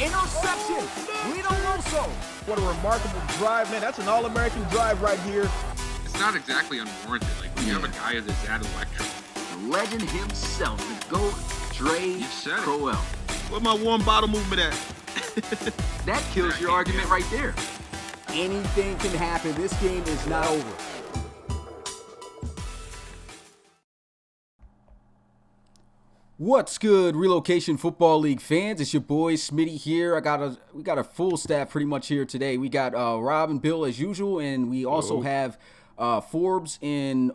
interception. We don't know so. What a remarkable drive, man. That's an All-American drive right here. It's not exactly unwarranted. Like, when you have a guy that's that electric. The legend himself, the GOAT, Dre Crowell. Where my warm bottle movement at? That kills your argument right there. Anything can happen. This game is not over. What's good, Relocation Football League fans? It's your boy Smitty here. We got a full staff pretty much here today. We got Rob and Bill as usual, and we also have Forbes and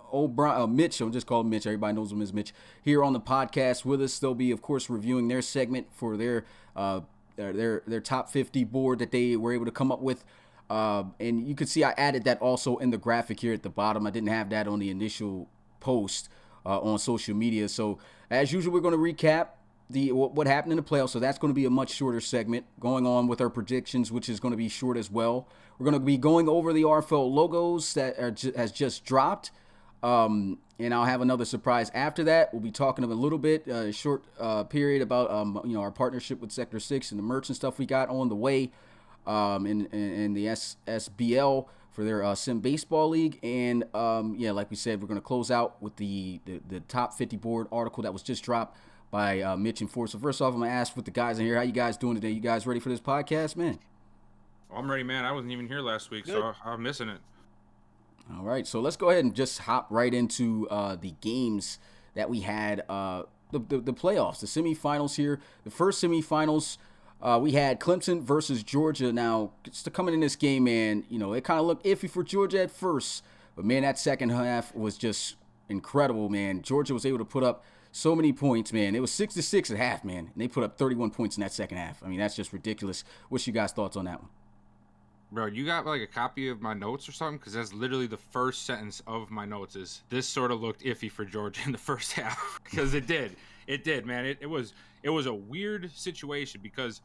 Mitch. I'm just calling Mitch. Everybody knows him as Mitch here on the podcast with us. They'll be, of course, reviewing their segment for their top 50 board that they were able to come up with. And you can see I added that also in the graphic here at the bottom. I didn't have that on the initial post on social media. So as usual, we're going to recap what happened in the playoffs. So that's going to be a much shorter segment, going on with our predictions, which is going to be short as well. We're going to be going over the RFL logos that has just dropped. And I'll have another surprise after that. We'll be talking a little bit, short period about our partnership with Sector 6 and the merch and stuff we got on the way in the SBL for their Sim Baseball League. And like we said, we're going to close out with the top 50 board article that was just dropped by Mitch and Ford. So first off, I'm going to ask with the guys in here, how you guys doing today? You guys ready for this podcast, man? I'm ready, man. I wasn't even here last week, so I'm missing it. All right, so let's go ahead and just hop right into the games that we had, the playoffs, the semifinals here. The first semifinals, we had Clemson versus Georgia. Now, just coming in this game, man, it kind of looked iffy for Georgia at first. But, man, that second half was just incredible, man. Georgia was able to put up so many points, man. It was 6-6 at half, man. And they put up 31 points in that second half. I mean, that's just ridiculous. What's your guys' thoughts on that one? Bro, you got like a copy of my notes or something? Because that's literally the first sentence of my notes is, this sort of looked iffy for Georgia in the first half. Because it did. It did, man. It was a weird situation because,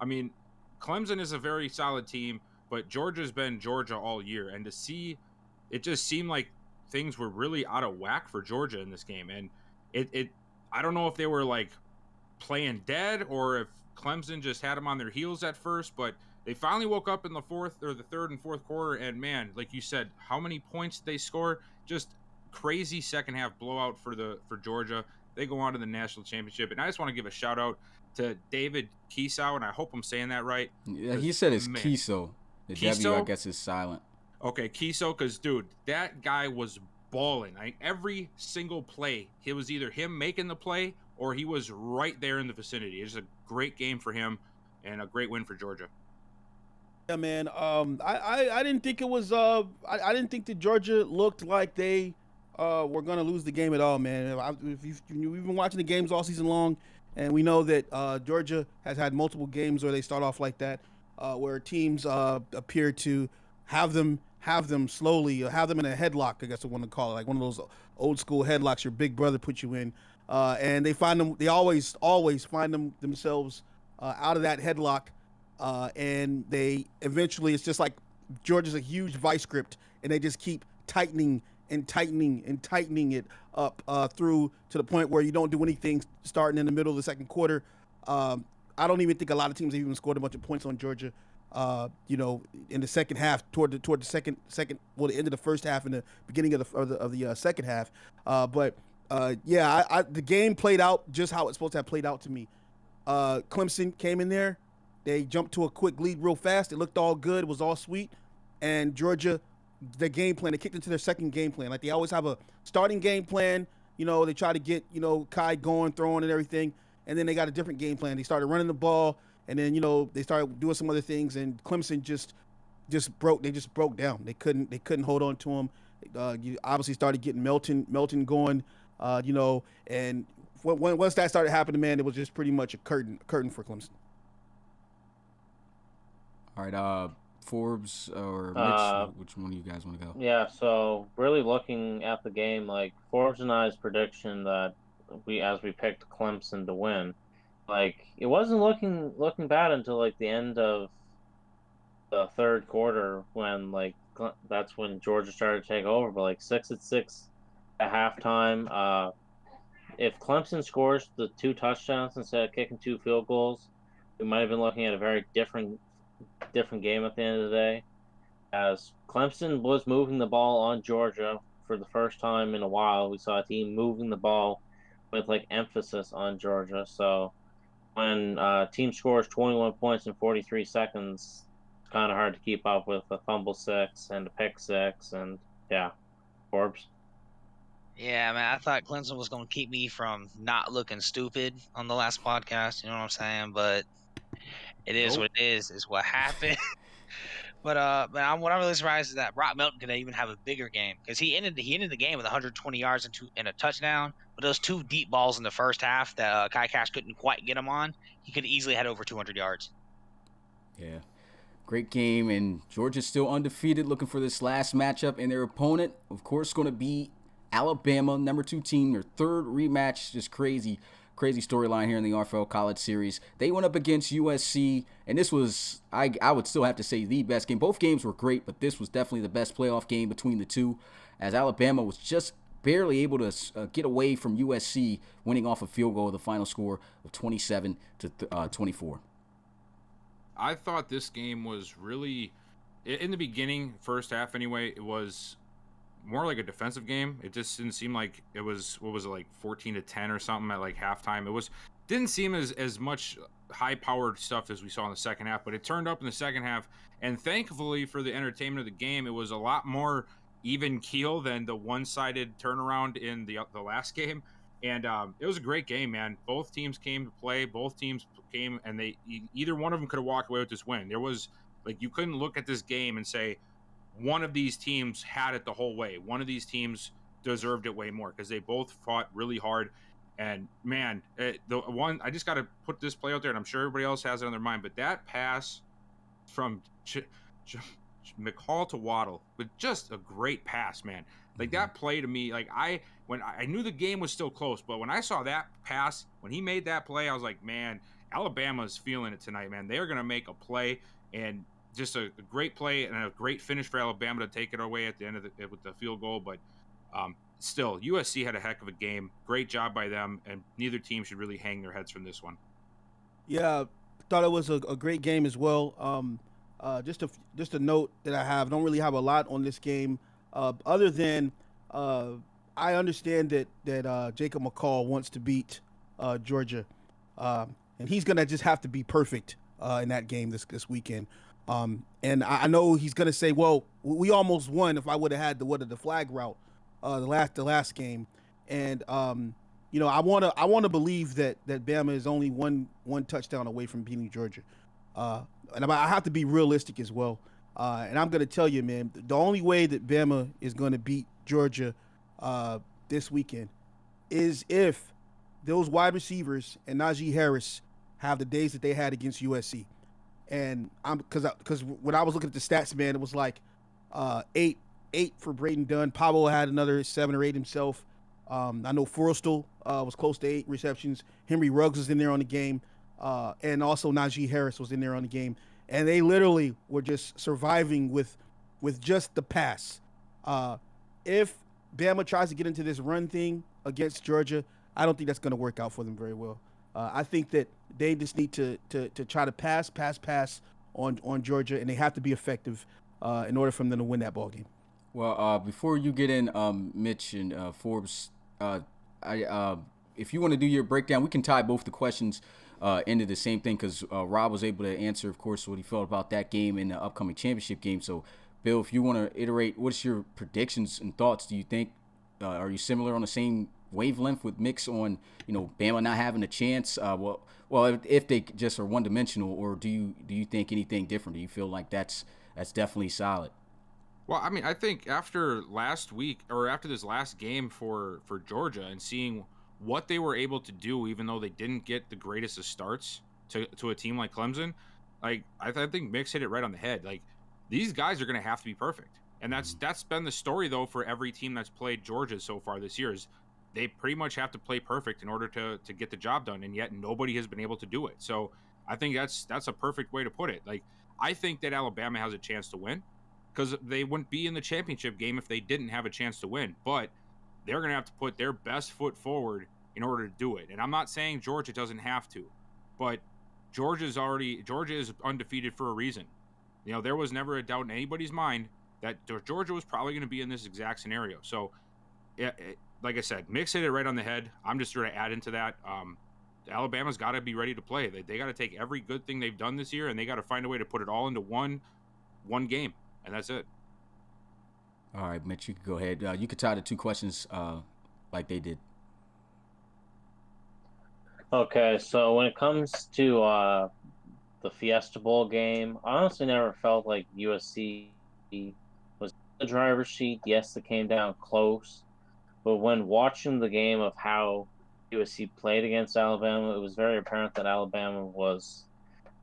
I mean, Clemson is a very solid team, but Georgia's been Georgia all year. And to see, it just seemed like things were really out of whack for Georgia in this game. And I don't know if they were like playing dead or if Clemson just had them on their heels at first, but they finally woke up in the third and fourth quarter, and man, like you said, how many points did they score? Just crazy second half blowout for Georgia. They go on to the national championship, and I just want to give a shout out to David Kiso, and I hope I'm saying that right. Yeah, he said it's Kiso. The Kiso? W, I guess, is silent. Okay, Kiso, because dude, that guy was balling. Every single play, it was either him making the play or he was right there in the vicinity. It's a great game for him and a great win for Georgia. Yeah, man. I didn't think it was. I didn't think that Georgia looked like they were going to lose the game at all, man. We've been watching the games all season long, and we know that Georgia has had multiple games where they start off like that, where teams appear to have them slowly, have them in a headlock, I guess I want to call it, like one of those old school headlocks your big brother puts you in, and they always find themselves out of that headlock. And they eventually, it's just like Georgia's a huge vice grip, and they just keep tightening it up through to the point where you don't do anything starting in the middle of the second quarter. I don't even think a lot of teams have even scored a bunch of points on Georgia. In the second half, toward the second, the end of the first half and the beginning of the second half. The game played out just how it's supposed to have played out to me. Clemson came in there. They jumped to a quick lead real fast. It looked all good. It was all sweet. And Georgia, the game plan, they kicked into their second game plan. Like they always have a starting game plan. They try to get, Kai going, throwing and everything. And then they got a different game plan. They started running the ball. And then, they started doing some other things. And Clemson just broke down. They couldn't hold on to them. You obviously started getting Melton going, and once that started happening, man, it was just pretty much a curtain for Clemson. All right, Forbes or Mitch, which one of you guys want to go? Yeah, so really looking at the game, like Forbes and I's prediction that we picked Clemson to win, like it wasn't looking bad until like the end of the third quarter when that's when Georgia started to take over. But like 6-6 at halftime. If Clemson scores the 2 touchdowns instead of kicking 2 field goals, we might have been looking at a very different game at the end of the day, as Clemson was moving the ball on Georgia for the first time in a while. We saw a team moving the ball with like emphasis on Georgia. So when a team scores 21 points in 43 seconds, it's kind of hard to keep up with a fumble six and a pick six, and yeah, Forbes. Yeah, man, I thought Clemson was going to keep me from not looking stupid on the last podcast. You know what I'm saying? But it is what it is what happened. But what I'm really surprised is that Brock Melton could even have a bigger game, because he ended the game with 120 yards and a touchdown. But those two deep balls in the first half that Kai Cash couldn't quite get him on, he could easily had over 200 yards. Yeah. Great game, and Georgia's still undefeated, looking for this last matchup, and their opponent, of course, going to be Alabama, number 2 team, their third rematch. Just crazy storyline here in the RFL College Series. They went up against USC, and this was, I would still have to say, the best game. Both games were great, but this was definitely the best playoff game between the two, as Alabama was just barely able to get away from USC, winning off a field goal with the final score of 27-24. I thought this game was really, in the beginning, first half anyway, it was more like a defensive game. It just didn't seem like it was, what was it, like 14-10 or something at like halftime. It didn't seem as much high-powered stuff as we saw in the second half, but it turned up in the second half, and thankfully for the entertainment of the game, it was a lot more even keel than the one-sided turnaround in the last game. And it was a great game, man. Both teams came to play. Both teams came, and either one of them could have walked away with this win. There was, like, you couldn't look at this game and say one of these teams had it the whole way. One of these teams deserved it way more, because they both fought really hard. And man, the one, I just got to put this play out there, and I'm sure everybody else has it on their mind, but that pass from McCall to Waddle, with just a great pass, man. Like, that play to me, like, when I knew the game was still close, but when I saw that pass, when he made that play, I was like, man, Alabama's feeling it tonight, man. They're going to make a play, and just a great play and a great finish for Alabama to take it away at the end of with the field goal. But still, USC had a heck of a game. Great job by them, and neither team should really hang their heads from this one. Yeah, thought it was a great game as well. Just a note that I have. Don't really have a lot on this game, other than I understand that Jacob McCall wants to beat Georgia, and he's gonna just have to be perfect in that game this weekend. And I know he's gonna say, "Well, we almost won if I would have had the flag route, the last game." And I wanna believe that Bama is only one touchdown away from beating Georgia. And I have to be realistic as well. And I'm gonna tell you, man, the only way that Bama is gonna beat Georgia this weekend is if those wide receivers and Najee Harris have the days that they had against USC. And because when I was looking at the stats, man, it was like 8 for Braden Dunn. Pablo had another 7 or 8 himself. I know Forrestal was close to 8 receptions. Henry Ruggs was in there on the game, and also Najee Harris was in there on the game. And they literally were just surviving with just the pass. If Bama tries to get into this run thing against Georgia, I don't think that's going to work out for them very well. I think that they just need to try to pass on Georgia, and they have to be effective in order for them to win that ball game. Well, before you get in, Mitch and Forbes, if you want to do your breakdown, we can tie both the questions into the same thing, because Rob was able to answer, of course, what he felt about that game and the upcoming championship game. So, Bill, if you want to iterate, what's your predictions and thoughts? Do you think, are you similar on the same wavelength with Mix on, Bama not having a chance? Well, if they just are one-dimensional, or do you think anything different? Do you feel like that's definitely solid? Well, I mean, I think after last week, or after this last game for Georgia, and seeing what they were able to do, even though they didn't get the greatest of starts to a team like Clemson, like I think Mix hit it right on the head. Like, these guys are going to have to be perfect, and that's been the story though for every team that's played Georgia so far this year. Is they pretty much have to play perfect in order to get the job done, and yet nobody has been able to do it. So I think that's a perfect way to put it. Like, I think that Alabama has a chance to win, because they wouldn't be in the championship game if they didn't have a chance to win. But they're going to have to put their best foot forward in order to do it. And I'm not saying Georgia doesn't have to, but Georgia is undefeated for a reason. You know, there was never a doubt in anybody's mind that Georgia was probably going to be in this exact scenario. So, like I said, Mick hit it right on the head. I'm just going to add into that. Alabama's got to be ready to play. They got to take every good thing they've done this year, and they got to find a way to put it all into one game, and that's it. All right, Mitch, you can go ahead. You could tie the two questions like they did. Okay, so when it comes to the Fiesta Bowl game, I honestly never felt like USC was in the driver's seat. Yes, it came down close, but when watching the game of how USC played against Alabama, it was very apparent that Alabama was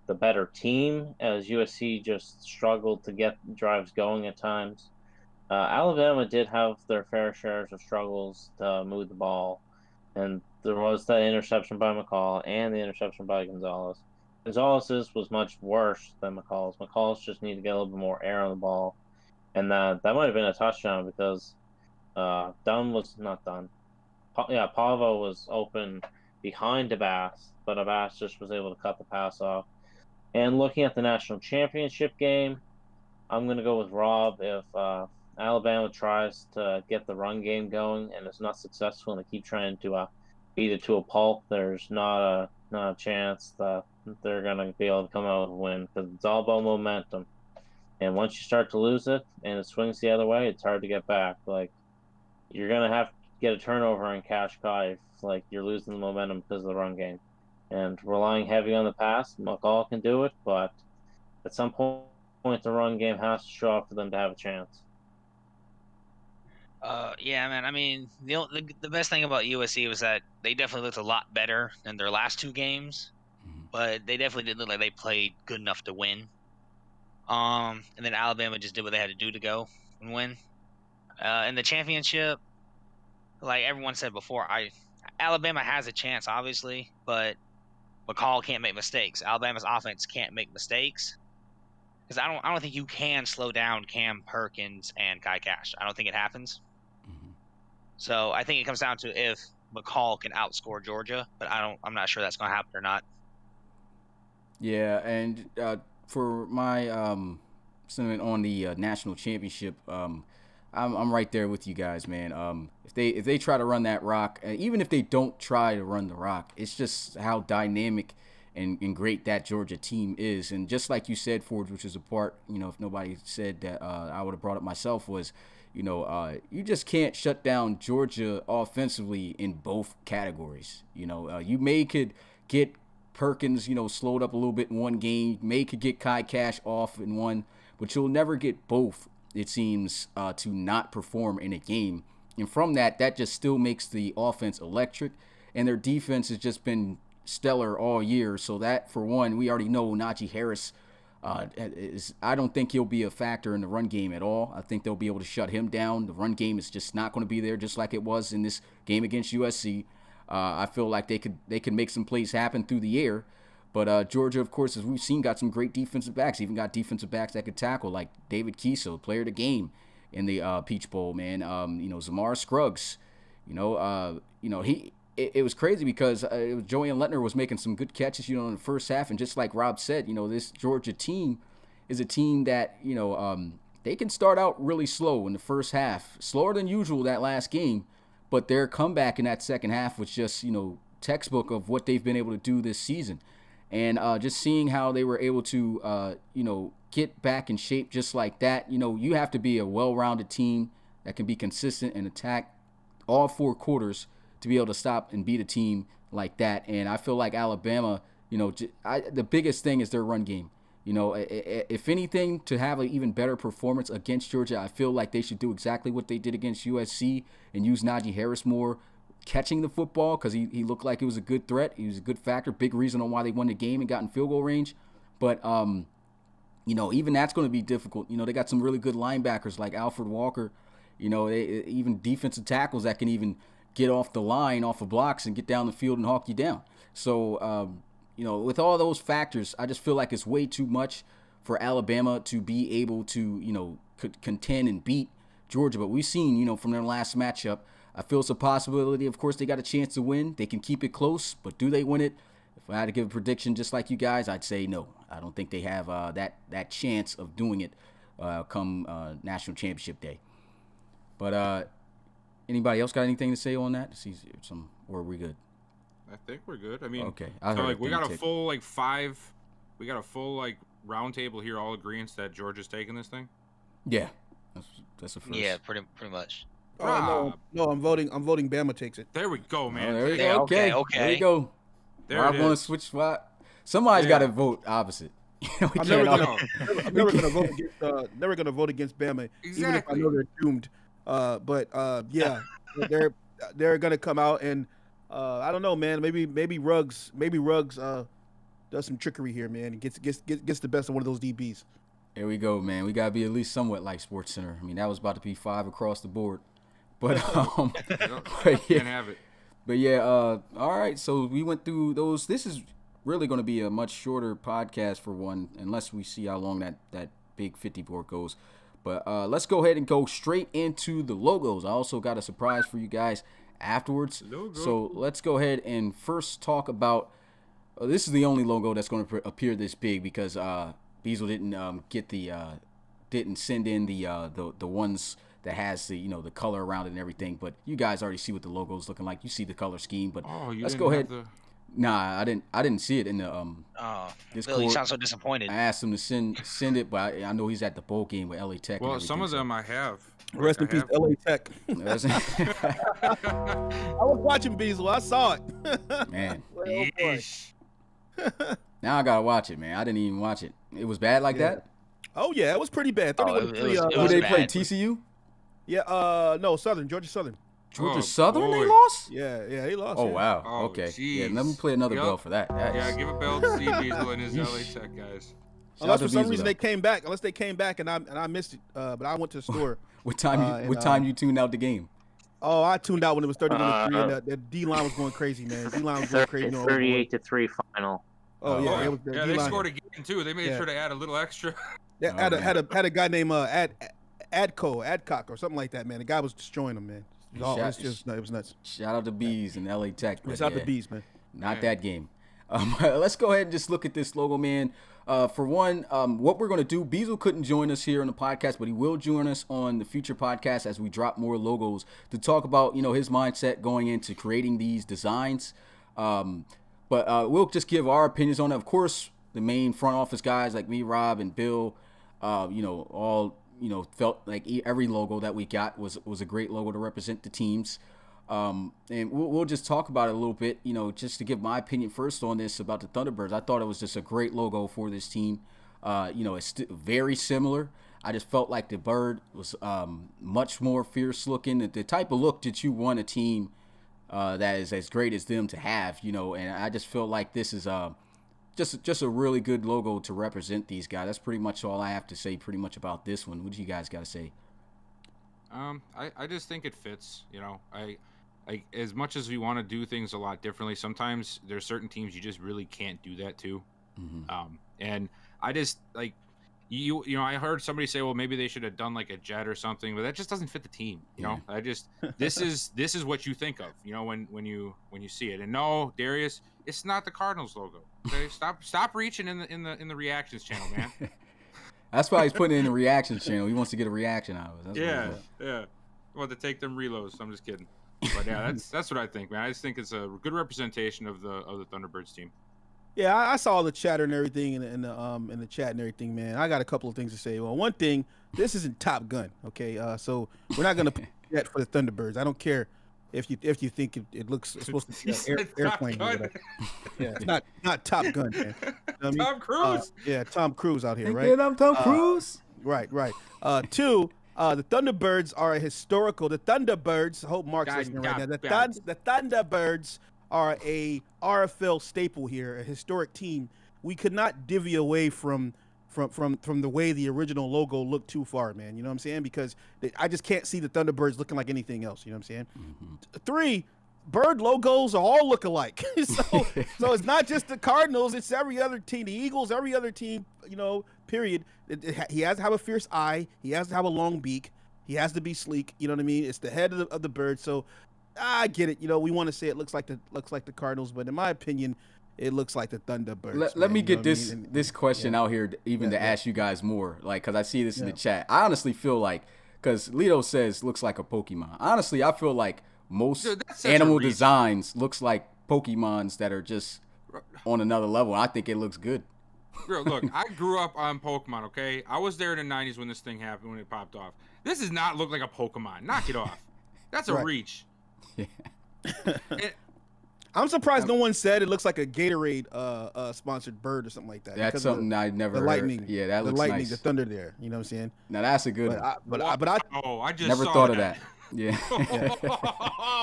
the better team, as USC just struggled to get drives going at times. Alabama did have their fair shares of struggles to move the ball, and there was that interception by McCall and the interception by Gonzalez. Gonzalez's was much worse than McCall's. McCall's just needed to get a little bit more air on the ball, and that might have been a touchdown because Dunn was not done. Pavo was open behind Abbas, but Abbas just was able to cut the pass off. And looking at the national championship game, I'm going to go with Rob. If Alabama tries to get the run game going and it's not successful, and they keep trying to beat it to a pulp, there's not a chance that they're going to be able to come out with a win, because it's all about momentum. And once you start to lose it and it swings the other way, it's hard to get back. Like, you're going to have to get a turnover in Cash Kai if you're losing the momentum because of the run game. And relying heavy on the pass, McCall can do it, but at some point the run game has to show up for them to have a chance. Yeah, man. I mean, the best thing about USC was that they definitely looked a lot better than their last two games, but they definitely didn't look like they played good enough to win. And then Alabama just did what they had to do to go and win. In the championship, like everyone said before, Alabama has a chance, obviously, but McCall can't make mistakes. Alabama's offense can't make mistakes, because I don't think you can slow down Cam Perkins and Kai Cash. I don't think it happens. So I think it comes down to if McCall can outscore Georgia, but I'm not sure that's going to happen or not. Yeah, and for my sentiment on the national championship, I'm right there with you guys, man. If they try to run that rock, even if they don't try to run the rock, it's just how dynamic and great that Georgia team is. And just like you said, Forge, which is a part, if nobody said that, I would have brought it myself, was, you just can't shut down Georgia offensively in both categories. You could get Perkins, slowed up a little bit in one game. You could get Kai Cash off in one, but you'll never get both, it seems, to not perform in a game. And from that just still makes the offense electric, and their defense has just been stellar all year. So that, for one, we already know Najee Harris I don't think he'll be a factor in the run game at all. I think they'll be able to shut him down. The run game is just not going to be there, just like it was in this game against USC. I feel like they could make some plays happen through the air. But Georgia, of course, as we've seen, got some great defensive backs. Even got defensive backs that could tackle, like David Kiesel, player of the game in the Peach Bowl, man. Zamar Scruggs. It was crazy because Joey and Lettner was making some good catches, in the first half. And just like Rob said, this Georgia team is a team that, they can start out really slow in the first half, slower than usual that last game. But their comeback in that second half was just, textbook of what they've been able to do this season. And just seeing how they were able to, get back in shape just like that, you have to be a well-rounded team that can be consistent and attack all four quarters to be able to stop and beat a team like that. And I feel like Alabama, the biggest thing is their run game. If anything, to have an even better performance against Georgia, I feel like they should do exactly what they did against USC and use Najee Harris more catching the football, because he looked like it was a good threat. He was a good factor, big reason on why they won the game and got in field goal range. But, even that's going to be difficult. They got some really good linebackers like Alfred Walker, even defensive tackles that can even get off the line, off of blocks, and get down the field and hawk you down. So, with all those factors, I just feel like it's way too much for Alabama to be able to, contend and beat Georgia. But we've seen, from their last matchup, I feel it's a possibility. Of course, they got a chance to win. They can keep it close, but do they win it? if I had to give a prediction just like you guys, I'd say no. I don't think they have that chance of doing it come national championship day. But anybody else got anything to say on that? Or are we good? I think we're good. I mean, okay. We got a full we got a full round table here, all agreeing that Georgia's taking this thing. Yeah, that's the first. Yeah, pretty much. No, I'm voting Bama takes it. There we go, man. There you go. Okay. There you go. There Rob want to switch spot. Somebody's got to vote opposite. I'm never gonna vote against. Never gonna vote against Bama, even if I know they're doomed. Yeah, they're gonna come out and I don't know, man. Maybe Ruggs does some trickery here, man, and gets the best of one of those DBs. There we go, man. We gotta be at least somewhat like SportsCenter. I mean, that was about to be 5 across the board, but can't have it. But yeah, all right. So we went through those. This is really going to be a much shorter podcast for one, unless we see how long that big 50 board goes. But let's go ahead and go straight into the logos. I also got a surprise for you guys afterwards. So let's go ahead and first talk about. This is the only logo that's going to appear this big because Beazle didn't send in the ones that has the color around it and everything. But you guys already see what the logo is looking like. You see the color scheme. But let's go ahead. Nah, I didn't see it in the Discord. Bill, you sound so disappointed. I asked him to send it, but I know he's at the bowl game with LA Tech. Well, some of them I have. Rest in peace, LA Tech. I was watching Beazle. I saw it. Man. Oh, boy. Now I gotta watch it, man. I didn't even watch it. It was bad like that. Oh yeah, it was pretty bad. Who they play? TCU? Yeah. No, Georgia Southern. Georgia Southern, they lost? Yeah, they lost. Oh, wow. Oh, okay. Geez. Yeah, let me play another bell for that. Yeah, give a bell to Steve Beazle and his LA Tech guys. Unless for some reason they came back. Unless they came back and I missed it. But I went to the store. What time you tuned out the game? Oh, I tuned out when it was 30-3 and the D-line was going crazy, man. D-line was going crazy. 38-3 final. Oh, yeah. It was yeah, they scored again, too. They made sure to add a little extra. Yeah, had a guy named Adcock or something like that, man. The guy was destroying them, man. It was nuts. Shout out to Bees and LA Tech. Shout out to Bees, man. Not that game. Let's go ahead and just look at this logo, man. For one, what we're going to do, Beazle couldn't join us here on the podcast, but he will join us on the future podcast as we drop more logos to talk about, his mindset going into creating these designs. But we'll just give our opinions on it. Of course, the main front office guys like me, Rob, and Bill, all felt like every logo that we got was a great logo to represent the teams. And we'll just talk about it a little bit, just to give my opinion first on this about the Thunderbirds. I thought it was just a great logo for this team. It's very similar. I just felt like the bird was much more fierce looking, the type of look that you want a team that is as great as them to have, and I just feel like this is just a really good logo to represent these guys. That's pretty much all I have to say pretty much about this one. What do you guys got to say? I just think it fits, I as much as we want to do things a lot differently, sometimes there's certain teams you just really can't do that to. Mm-hmm. And I just I heard somebody say, well, maybe they should have done like a jet or something, but that just doesn't fit the team. I just, this is what you think of, when you see it. And no, Darius, it's not the Cardinals logo. Okay, stop reaching in the reactions channel, man. That's why he's putting it in the reactions channel. He wants to get a reaction out of it. Yeah. I want to take them reloads. I'm just kidding. But yeah, that's what I think, man. I just think it's a good representation of the Thunderbirds team. Yeah, I saw all the chatter and everything in the chat and everything, man. I got a couple of things to say. Well, one thing, this isn't Top Gun, okay? So we're not gonna put that for the Thunderbirds. I don't care if you think it looks supposed to be an airplane. Yeah, it's not Top Gun, man. You know what I mean? Tom Cruise. Tom Cruise out here, right? I'm Tom Cruise. Right. Two. The Thunderbirds are a historical. The Thunderbirds. I hope Mark's listening right now. The Thunderbirds are a RFL staple here, a historic team. We could not divvy away from the way the original logo looked too far, man. You know what I'm saying? Because I just can't see the Thunderbirds looking like anything else. You know what I'm saying? Mm-hmm. 3, bird logos all look alike. so it's not just the Cardinals. It's every other team. The Eagles, every other team. Period. He has to have a fierce eye. He has to have a long beak. He has to be sleek. You know what I mean? It's the head of the bird. So I get it. We want to say it looks like the Cardinals, but in my opinion, it looks like the Thunderbirds. Let me you know get what I this mean? this question out here, even to ask you guys more, like, because I see this in the chat. I honestly feel like, because Lito says looks like a Pokemon. Honestly, I feel like most Dude, that's such a animal reach. designs looks like Pokemons that are just on another level. I think it looks good. Bro, look, I grew up on Pokemon, okay? I was there in the 90s when this thing happened, when it popped off. This does not look like a Pokemon. Knock it off. That's a Right. reach. Yeah. I'm surprised no one said it looks like a Gatorade sponsored bird or something like that. That's because of something I never the heard. lightning. Yeah, that the looks lightning, nice. the thunder there. You know what I'm saying? Now that's a good But one. I just Never saw thought of that. Yeah.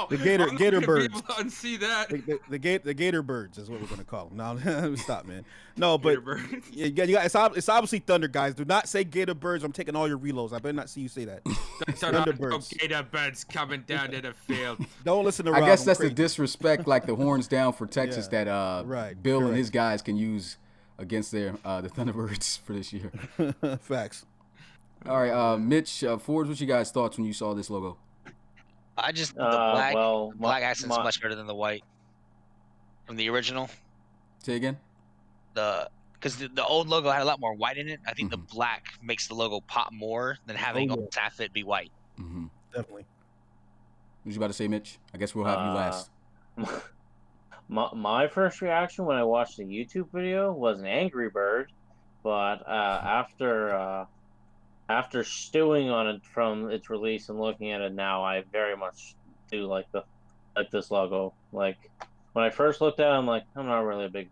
The Gator I'm not gonna birds. be able to unsee that. the Gator birds is what we're gonna call them. Now, stop, man. No, Gator but birds. yeah, it's obviously thunder, guys. Do not say Gator birds. I'm taking all your reloads. I better not see you say that. Thunderbirds. Gator birds coming down to the field. Don't listen to I Rob. guess I'm that's the crazy. disrespect, like the horns down for Texas Yeah. that Right, Bill and correct. his guys can use against their the Thunderbirds for this year. Facts. All right, Mitch, Forbes, what you guys thoughts when you saw this logo? I just the well, black accent's my- much better than the white from the original. Say again. Because the old logo had a lot more white in it. I think the Mhm. black makes the logo pop more than having Oh, Old Taffet be white. Mm-hmm. Definitely. What you about to say, Mitch? I guess we'll have you last. My first reaction when I watched the YouTube video was an Angry Bird, but after stewing on it from its release and looking at it now, I very much do like this logo. Like when I first looked at it, I'm like, I'm not really a big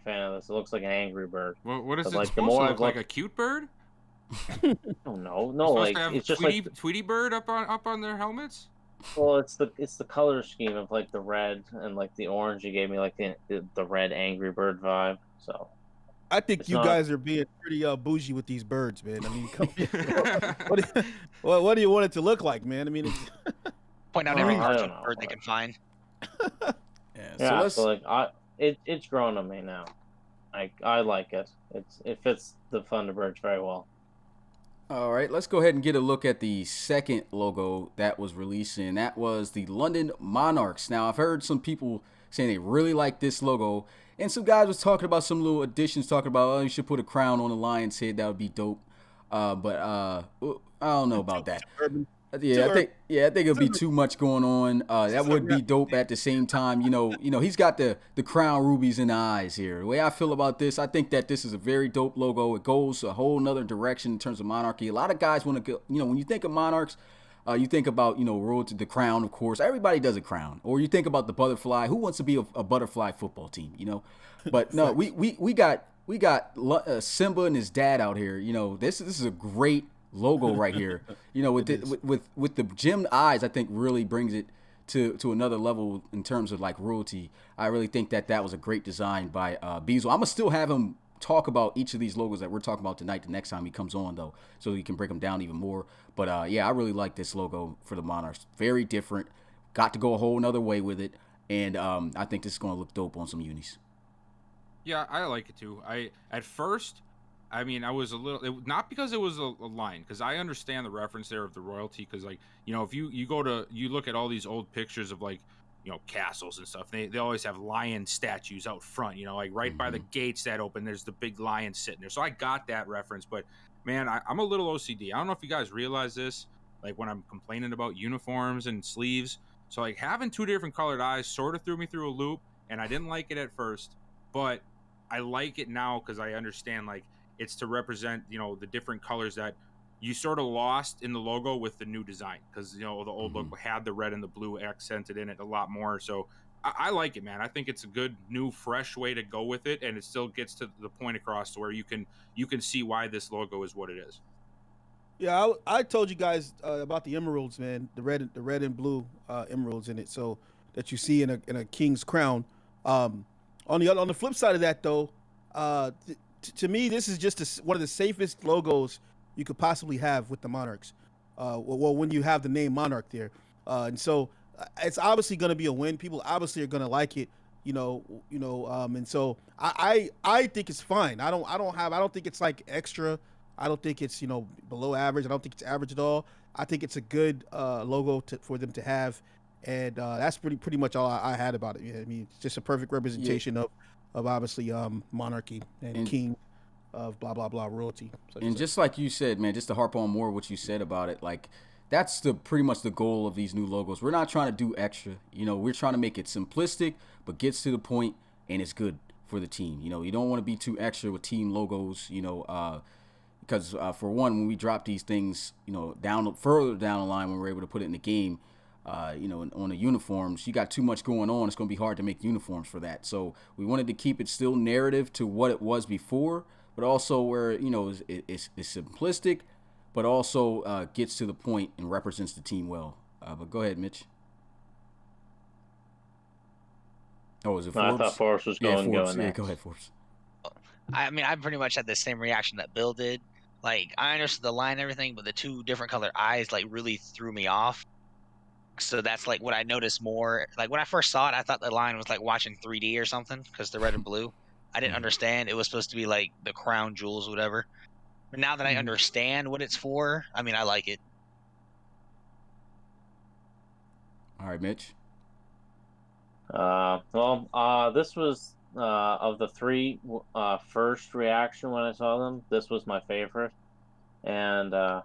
fan of this. It looks like an Angry Bird. What is But, it like, the supposed more to I've look like? looked- A cute bird? Oh no, Supposed like to have it's just Tweety, like Tweety bird up on their helmets? well, it's the color scheme of like the red and like the orange. You gave me like the red Angry Bird vibe. So I think It's you not- guys are being pretty bougie with these birds, man. I mean, what do you want it to look like, man? I mean, it's, Point out Oh, every I cartoon don't know. bird they can find. yeah, so like it's grown on me now. I like it. It fits the Thunderbirds very well. All right, let's go ahead and get a look at the second logo that was released, and that was the London Monarchs. Now, I've heard some people saying they really like this logo, and some guys was talking about some little additions, talking about, oh, you should put a crown on the lion's head. That would be dope. But I don't know about that. urban. Yeah, I think it'll be too much going on. That would be dope at the same time. You know, he's got the crown rubies in the eyes here. The way I feel about this, I think that this is a very dope logo. It goes a whole nother direction in terms of monarchy. A lot of guys want to go, when you think of monarchs, you think about, royalty, the crown, of course. Everybody does a crown. Or you think about the butterfly. Who wants to be a butterfly football team, But no, we got Simba and his dad out here. This is a great logo right here. With the gemmed eyes, I think really brings it to another level in terms of like royalty. I really think that was a great design by Beazle. I'm gonna still have him talk about each of these logos that we're talking about tonight the next time he comes on, though, so he can break them down even more. But yeah, I really like this logo for the Monarchs. Very different. Got to go a whole nother way with it, and I think this is gonna look dope on some unis. Yeah, I like it too. At first, I was a little, not because it was a line, because I understand the reference there of the royalty, because like, if you look at all these old pictures of like, castles and stuff, they always have lion statues out front, like right by the gates that open, there's the big lion sitting there. So I got that reference, but man, I'm a little OCD. I don't know if you guys realize this, like when I'm complaining about uniforms and sleeves. So like having two different colored eyes sort of threw me through a loop, and I didn't like it at first, but I like it now because I understand like it's to represent, the different colors that you sort of lost in the logo with the new design, because the old logo had the red and the blue accented in it a lot more. So I like it, man. I think it's a good new fresh way to go with it, and it still gets to the point across to where you can see why this logo is what it is. Yeah, I told you guys about the emeralds, man. The red and blue emeralds in it, so that you see in a king's crown. On the flip side of that, though, to me, this is just one of the safest logos you could possibly have with the Monarchs. Well, when you have the name Monarch there, and so it's obviously going to be a win. People obviously are going to like it, and so I think it's fine. I don't think it's like extra. I don't think it's below average. I don't think it's average at all. I think it's a good logo for them to have, and that's pretty much all I had about it. Yeah, I mean, it's just a perfect representation obviously monarchy and king of blah blah blah royalty. And just like you said, man, just to harp on more what you said about it, like that's pretty much the goal of these new logos. We're not trying to do extra, we're trying to make it simplistic but gets to the point and it's good for the team. You don't want to be too extra with team logos, because for one, when we drop these things, further down the line when we're able to put it in the game, on the uniforms, you got too much going on. It's going to be hard to make uniforms for that. So we wanted to keep it still narrative to what it was before, but also where, it's simplistic, but also gets to the point and represents the team well. But go ahead, Mitch. Oh, is it Forbes? I thought Forbes was going next. Yeah, go ahead, Forbes. I mean, I pretty much had the same reaction that Bill did. Like, I understood the line and everything, but the two different color eyes, like, really threw me off. So that's, like, what I noticed more. Like, when I first saw it, I thought the line was, like, watching 3D or something because the red and blue. I didn't understand. It was supposed to be, like, the crown jewels, whatever. But now that I understand what it's for, I mean, I like it. All right, Mitch. This was of the three first reaction when I saw them. This was my favorite, and I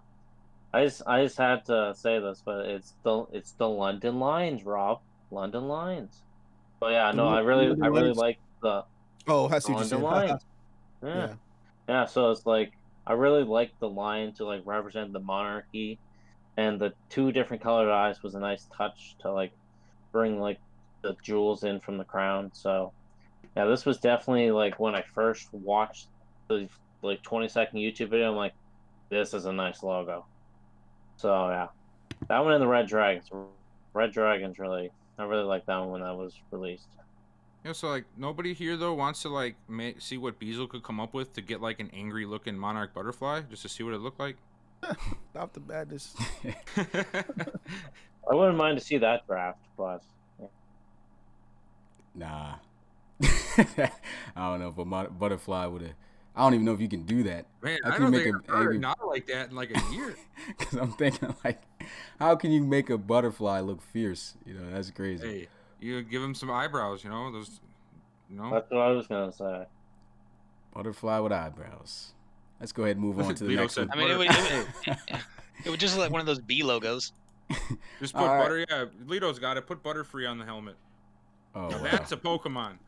just had to say this, but it's the London Lions, Rob. London Lions. But yeah, no, I really like the London Lions. Yeah. So it's like I really like the lion to like represent the monarchy, and the two different colored eyes was a nice touch to like bring like the jewels in from the crown. So yeah, this was definitely like when I first watched the like 20-second YouTube video, I'm like, this is a nice logo. So yeah, that one and the Red Dragons. I really like that one when that was released. Yeah, so like nobody here though wants to like see what Beazle could come up with to get like an angry looking monarch butterfly just to see what it looked like. Not the badness. I wouldn't mind to see that draft, but yeah. Nah. I don't know if a butterfly would have. I don't even know if you can do that. Man, I don't think I've heard not like that in like a year. Because I'm thinking like, how can you make a butterfly look fierce? That's crazy. Hey, you give him some eyebrows, those, That's what I was gonna say. Butterfly with eyebrows. Let's go ahead and move on to the next one. I mean, it would just look like one of those B logos. Just put butter. Yeah, Lito's got it. Put Butterfree on the helmet. Oh, wow. That's a Pokemon.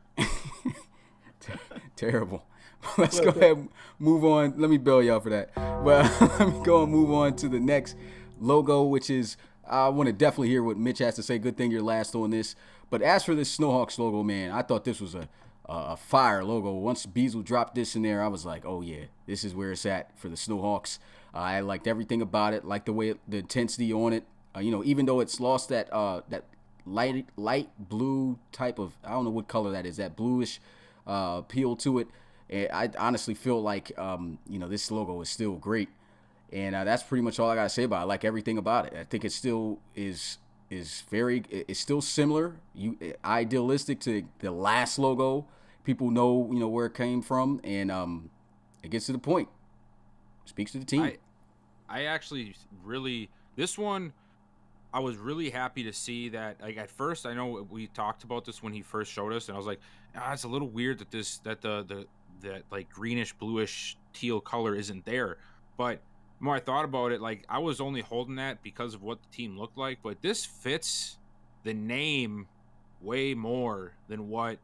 Terrible. Let's go ahead and move on. Let me bail y'all for that. But let me go and move on to the next logo, which is, I want to definitely hear what Mitch has to say. Good thing you're last on this. But as for this Snowhawks logo, man, I thought this was a fire logo. Once Beazle dropped this in there, I was like, oh yeah, this is where it's at for the Snowhawks. I liked everything about it, like the way the intensity on it. Even though it's lost that light blue type of, I don't know what color that is, that bluish appeal to it. I honestly feel like this logo is still great, and that's pretty much all I gotta say about it. I like everything about it. I think it still is it's still similar, idealistic to the last logo. People know where it came from, and it gets to the point. Speaks to the team. I actually really, this one, I was really happy to see that. Like at first, I know we talked about this when he first showed us, and I was like, it's a little weird that the like greenish bluish teal color isn't there. But the more I thought about it, like I was only holding that because of what the team looked like, but this fits the name way more than what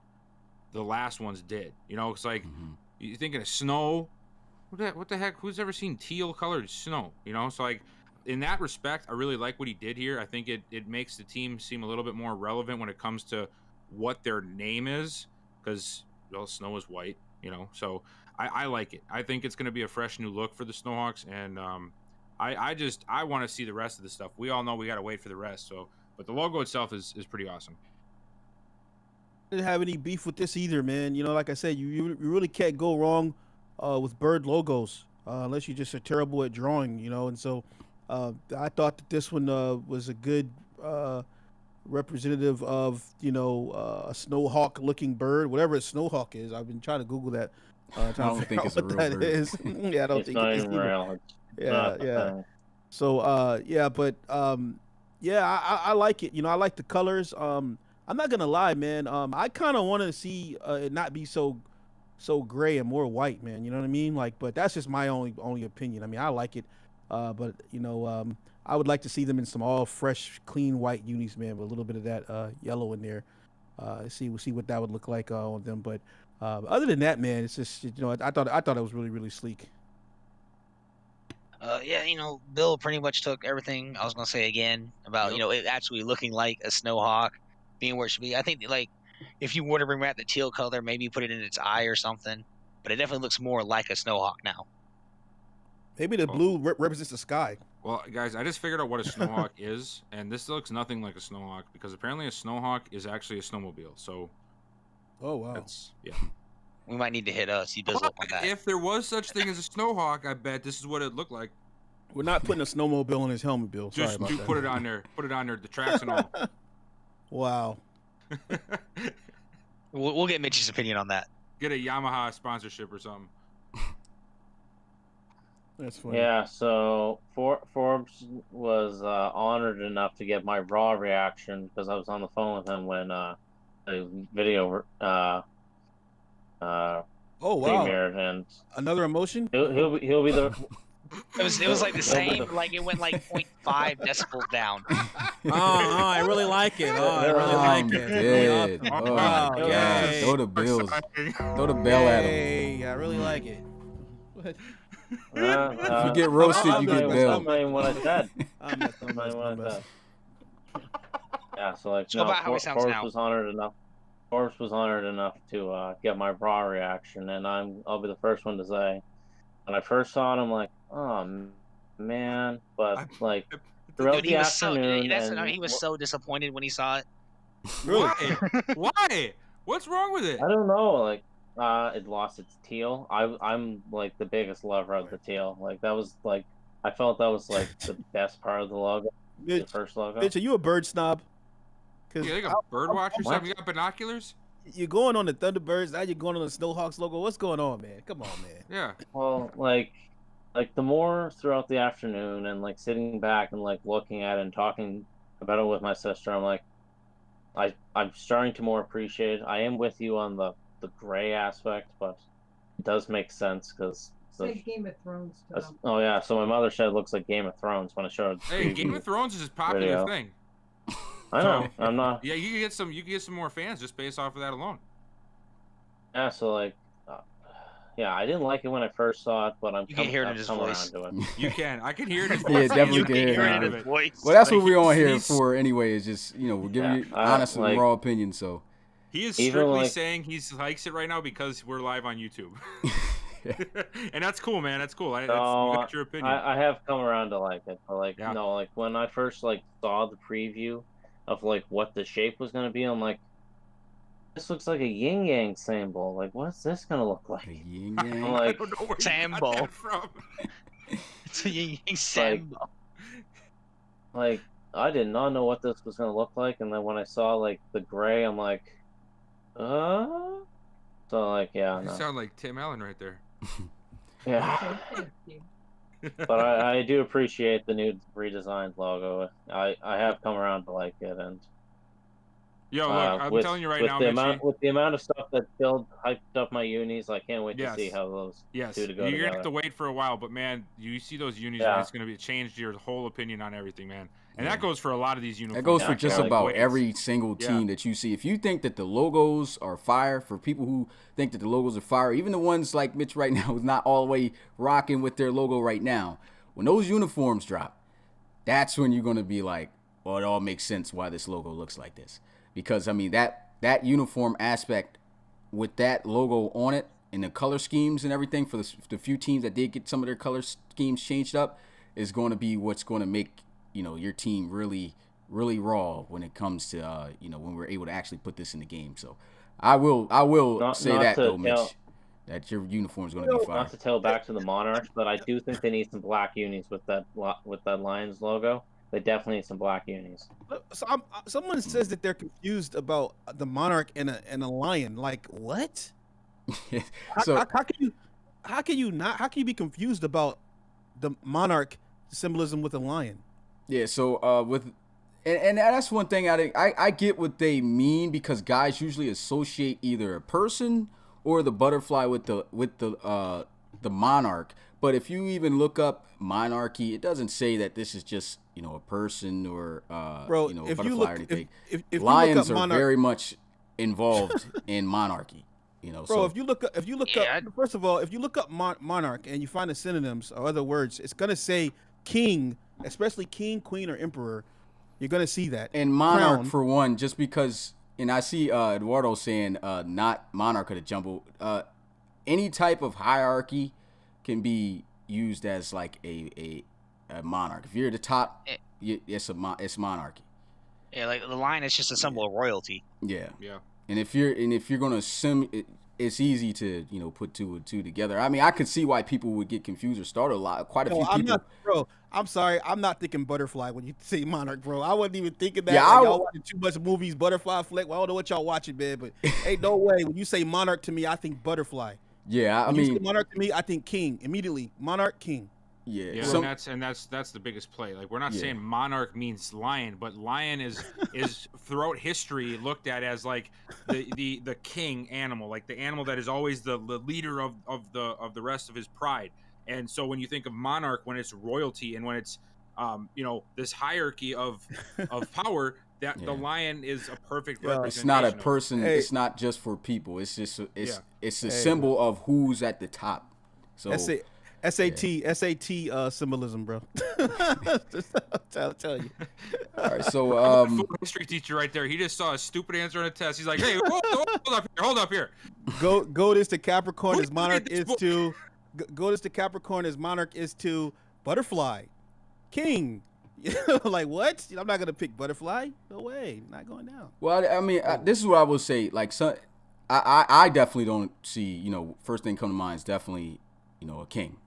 the last ones did. It's like you're thinking of snow. What the heck? Who's ever seen teal colored snow? So like in that respect, I really like what he did here. I think it makes the team seem a little bit more relevant when it comes to what their name is, because snow is white. So I like it. I think it's going to be a fresh new look for the Snowhawks, and I want to see the rest of the stuff. We all know we got to wait for the rest. But the logo itself is pretty awesome. I didn't have any beef with this either, man. Like I said, you really can't go wrong with bird logos unless you just are terrible at drawing, and so I thought that this one was a good representative of a snowhawk looking bird, whatever a snowhawk is. I've been trying to Google that. I don't think it's a real bird. Yeah, I don't think it is real. Yeah. So but I like it. I like the colors. I'm not gonna lie, man. I kind of want to see it not be so gray and more white, man. You know what I mean? Like, but that's just my only opinion. I mean, I like it, but I would like to see them in some all fresh, clean white unis, man, with a little bit of that yellow in there. We'll see what that would look like on them. But other than that, man, it's just I thought it was really, really sleek. Yeah, Bill pretty much took everything I was gonna say again about it actually looking like a Snowhawk, being where it should be. I think like if you were to bring back the teal color, maybe put it in its eye or something, but it definitely looks more like a Snowhawk now. Maybe the blue represents the sky. Well, guys, I just figured out what a Snowhawk is, and this looks nothing like a Snowhawk because apparently a Snowhawk is actually a snowmobile. So, oh wow, that's We might need to hit see Bizzle up on that. If there was such thing as a Snowhawk, I bet this is what it looked like. We're not putting a snowmobile on his helmet, Bill. Sorry Just about that. put it on there. Put it on there. The tracks and all. Wow. We'll get Mitch's opinion on that. Get a Yamaha sponsorship or something. That's funny. Yeah, so Forbes was honored enough to get my raw reaction because I was on the phone with him when the video Oh wow. premiered, and Another emotion? he'll be the It was like the same, like it went like 0.5 decibels down. I really like it. Oh, I really like it. Dead. Really Oh awesome. my Wow, God. okay. Throw the bills. Throw the bell at him. Hey, I really like it. If you get roasted, you get I'm belled. not even what I said. I'm not I'm not even what I said. Yeah, so like So about how he sounds Forbes now. was honored enough. Forbes was honored enough to get my raw reaction, and I'll be the first one to say, when I first saw it, I'm like, oh man, but like throughout Dude, the he was so afternoon, he was so disappointed when he saw it. Why? Why? What's wrong with it? I don't know, like it lost its teal. I'm like the biggest lover of the teal. Like that was like I felt that was like the best part of the logo, the Mitch, first logo. Mitch, are you a bird snob? Because You like a bird watch or something? You got binoculars? you're going on the Thunderbirds, now you're going on the Snowhawks logo. What's going on, man? Come on, man. Yeah. Well, like the more throughout the afternoon and like sitting back and like looking at it and talking about it with my sister, I'm like, I'm starting to more appreciate it. I am with you on the gray aspect, but it does make sense because. It's like Game of Thrones stuff. Oh yeah, so my mother said it looks like Game of Thrones when I showed. Hey, Game of Thrones is a popular Video. thing. I know. I'm not. Yeah, you can get some more fans just based off of that alone. Yeah, so like, yeah, I didn't like it when I first saw it, but You can hear it in his voice. around to it. You can. I can hear it in his Yeah, voice. definitely You can can hear hear it it in of his it. voice. Well, that's what Like, we're on here he's- for anyway. Is just we're giving you honest and like- raw opinion. So He is Even strictly like- saying he likes it right now because we're live on YouTube. And that's cool, man. That's cool. You got your opinion. I have come around to like it, but like Yeah. no, like when I first like saw the preview of like what the shape was gonna be, I'm like, this looks like a yin yang symbol. Like, what's this gonna look the like? yin I'm yang. I like, don't know where you got Sambo. that from. It's a Yin Yang Sambo. like I did not know what this was gonna look like, and then when I saw like the gray, I'm like, so like yeah, You no. sound like Tim Allen right there. Yeah. Thank you. But I do appreciate the new redesigned logo. I have come around to like it, and Yo, look, I'm telling you right now, Mitchie. with the amount of stuff that hyped up my unis, I can't wait to Yes. see how those Yes, two to go you're gonna have together. to wait for a while, but man, you see those unis, Yeah. man, it's gonna be changed your whole opinion on everything, man. And that goes for a lot of these uniforms. That goes for Yeah, just like, about wait. every single team that you see. If you think that the logos are fire, for people who think that the logos are fire, even the ones like Mitch right now who's not all the way rocking with their logo right now, when those uniforms drop, that's when you're going to be like, well, it all makes sense why this logo looks like this. Because, I mean, that uniform aspect with that logo on it and the color schemes and everything for the few teams that did get some of their color schemes changed up is going to be what's going to make, your team really raw when it comes to, when we're able to actually put this in the game. So I will say not that, to though, Mitch, tell- that your uniform is going to be fire. Not to tail back to the Monarchs, but I do think they need some black unis with that Lions logo. They definitely need some black unis. So someone says that they're confused about the monarch and a lion. Like what? So How can you be confused about the monarch symbolism with a lion? yeah, so And that's one thing I get what they mean, because guys usually associate either a person or the butterfly with the monarch. But if you even look up monarchy, it doesn't say that this is just, you know, a person or Bro, you know, a if butterfly you look, or anything. if you Lions look up are monarch, very much involved in monarchy. You know, bro, so if you look Yeah, up, first of all, if you look up monarch and you find the synonyms or other words, it's gonna say king, especially king, queen, or emperor. You're gonna see that. and monarch Crown. for one, just because. And I see Eduardo saying not monarch of the jumble. Any type of hierarchy can be used as like a monarch. If you're at the top, it's monarchy. yeah, like the lion is just a symbol of royalty. Yeah. Yeah. And if you're gonna assume it's easy to, you know, put two and two together. I mean, I could see why people would get confused or start quite a few I'm people. not, bro. I'm sorry. I'm not thinking butterfly when you say monarch, bro. I wasn't even thinking that. Yeah, Like, y'all watching too much movies, butterfly flick. Well, I don't know what y'all watching, man, but ain't no way. When you say monarch to me, I think butterfly. Yeah, I When you say mean, monarch to me, I think king immediately. Monarch, king. yeah. Yeah, Some- and that's the biggest play. Like, we're not Yeah. saying monarch means lion, but lion is throughout history looked at as like the king animal, like the animal that is always the leader of the rest of his pride. And so when you think of monarch, when it's royalty and when it's you know, this hierarchy of power, that the Yeah. lion is a perfect Yeah. representation. it's not a of it. person. Hey. It's not just for people. It's just it's a Hey, symbol of who's at the top. So SAT symbolism, bro. Just tell you. all right, so My full history teacher right there, he just saw a stupid answer on a test. He's like, "Hey, hold up here. Go this to Capricorn Who as monarch created is this book? to go this to Capricorn as monarch is to butterfly, king. Like what? I'm not gonna pick butterfly. No way. Not going down. Well, I mean, this is what I will say. Like, I definitely don't see. You know, first thing come to mind is definitely, you know, a king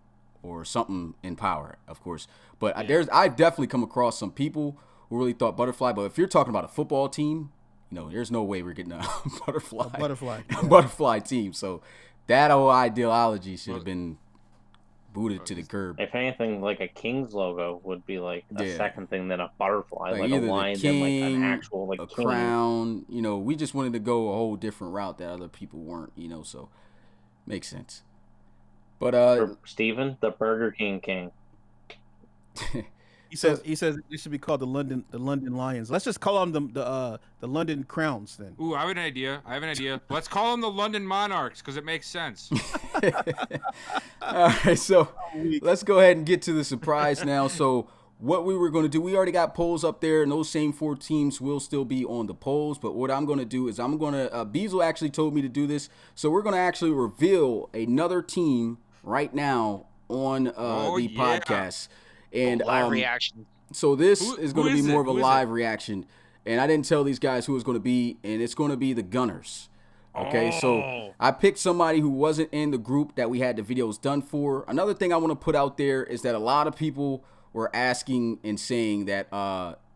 or something in power, of course. But I've definitely come across some people who really thought butterfly. But if you're talking about a football team, you know, there's no way we're getting a butterfly. Yeah. Butterfly team. So that whole ideology should have been booted to the curb. If anything, like a king's logo would be like a Yeah. second thing than a butterfly, like a either the lion than like king, an actual like a king. crown. You know, we just wanted to go a whole different route that other people weren't. You know, so makes sense. But Or Steven, the Burger King king. He says it should be called the London Lions. Let's just call them the London Crowns then. Ooh, I have an idea. Let's call them the London Monarchs because it makes sense. all right, so let's go ahead and get to the surprise now. So what we were going to do, we already got polls up there, and those same 4 teams will still be on the polls. But what I'm going to do is I'm going to Beazle actually told me to do this, so we're going to actually reveal another team right now on the podcast. And Live reaction. so this Who- is going who to be is more it? of a Who is live reaction. And I didn't tell these guys who it was going to be, and it's going to be the Gunners. Okay, so Oh. I picked somebody who wasn't in the group that we had the videos done for. Another thing I want to put out there is that a lot of people were asking and saying that,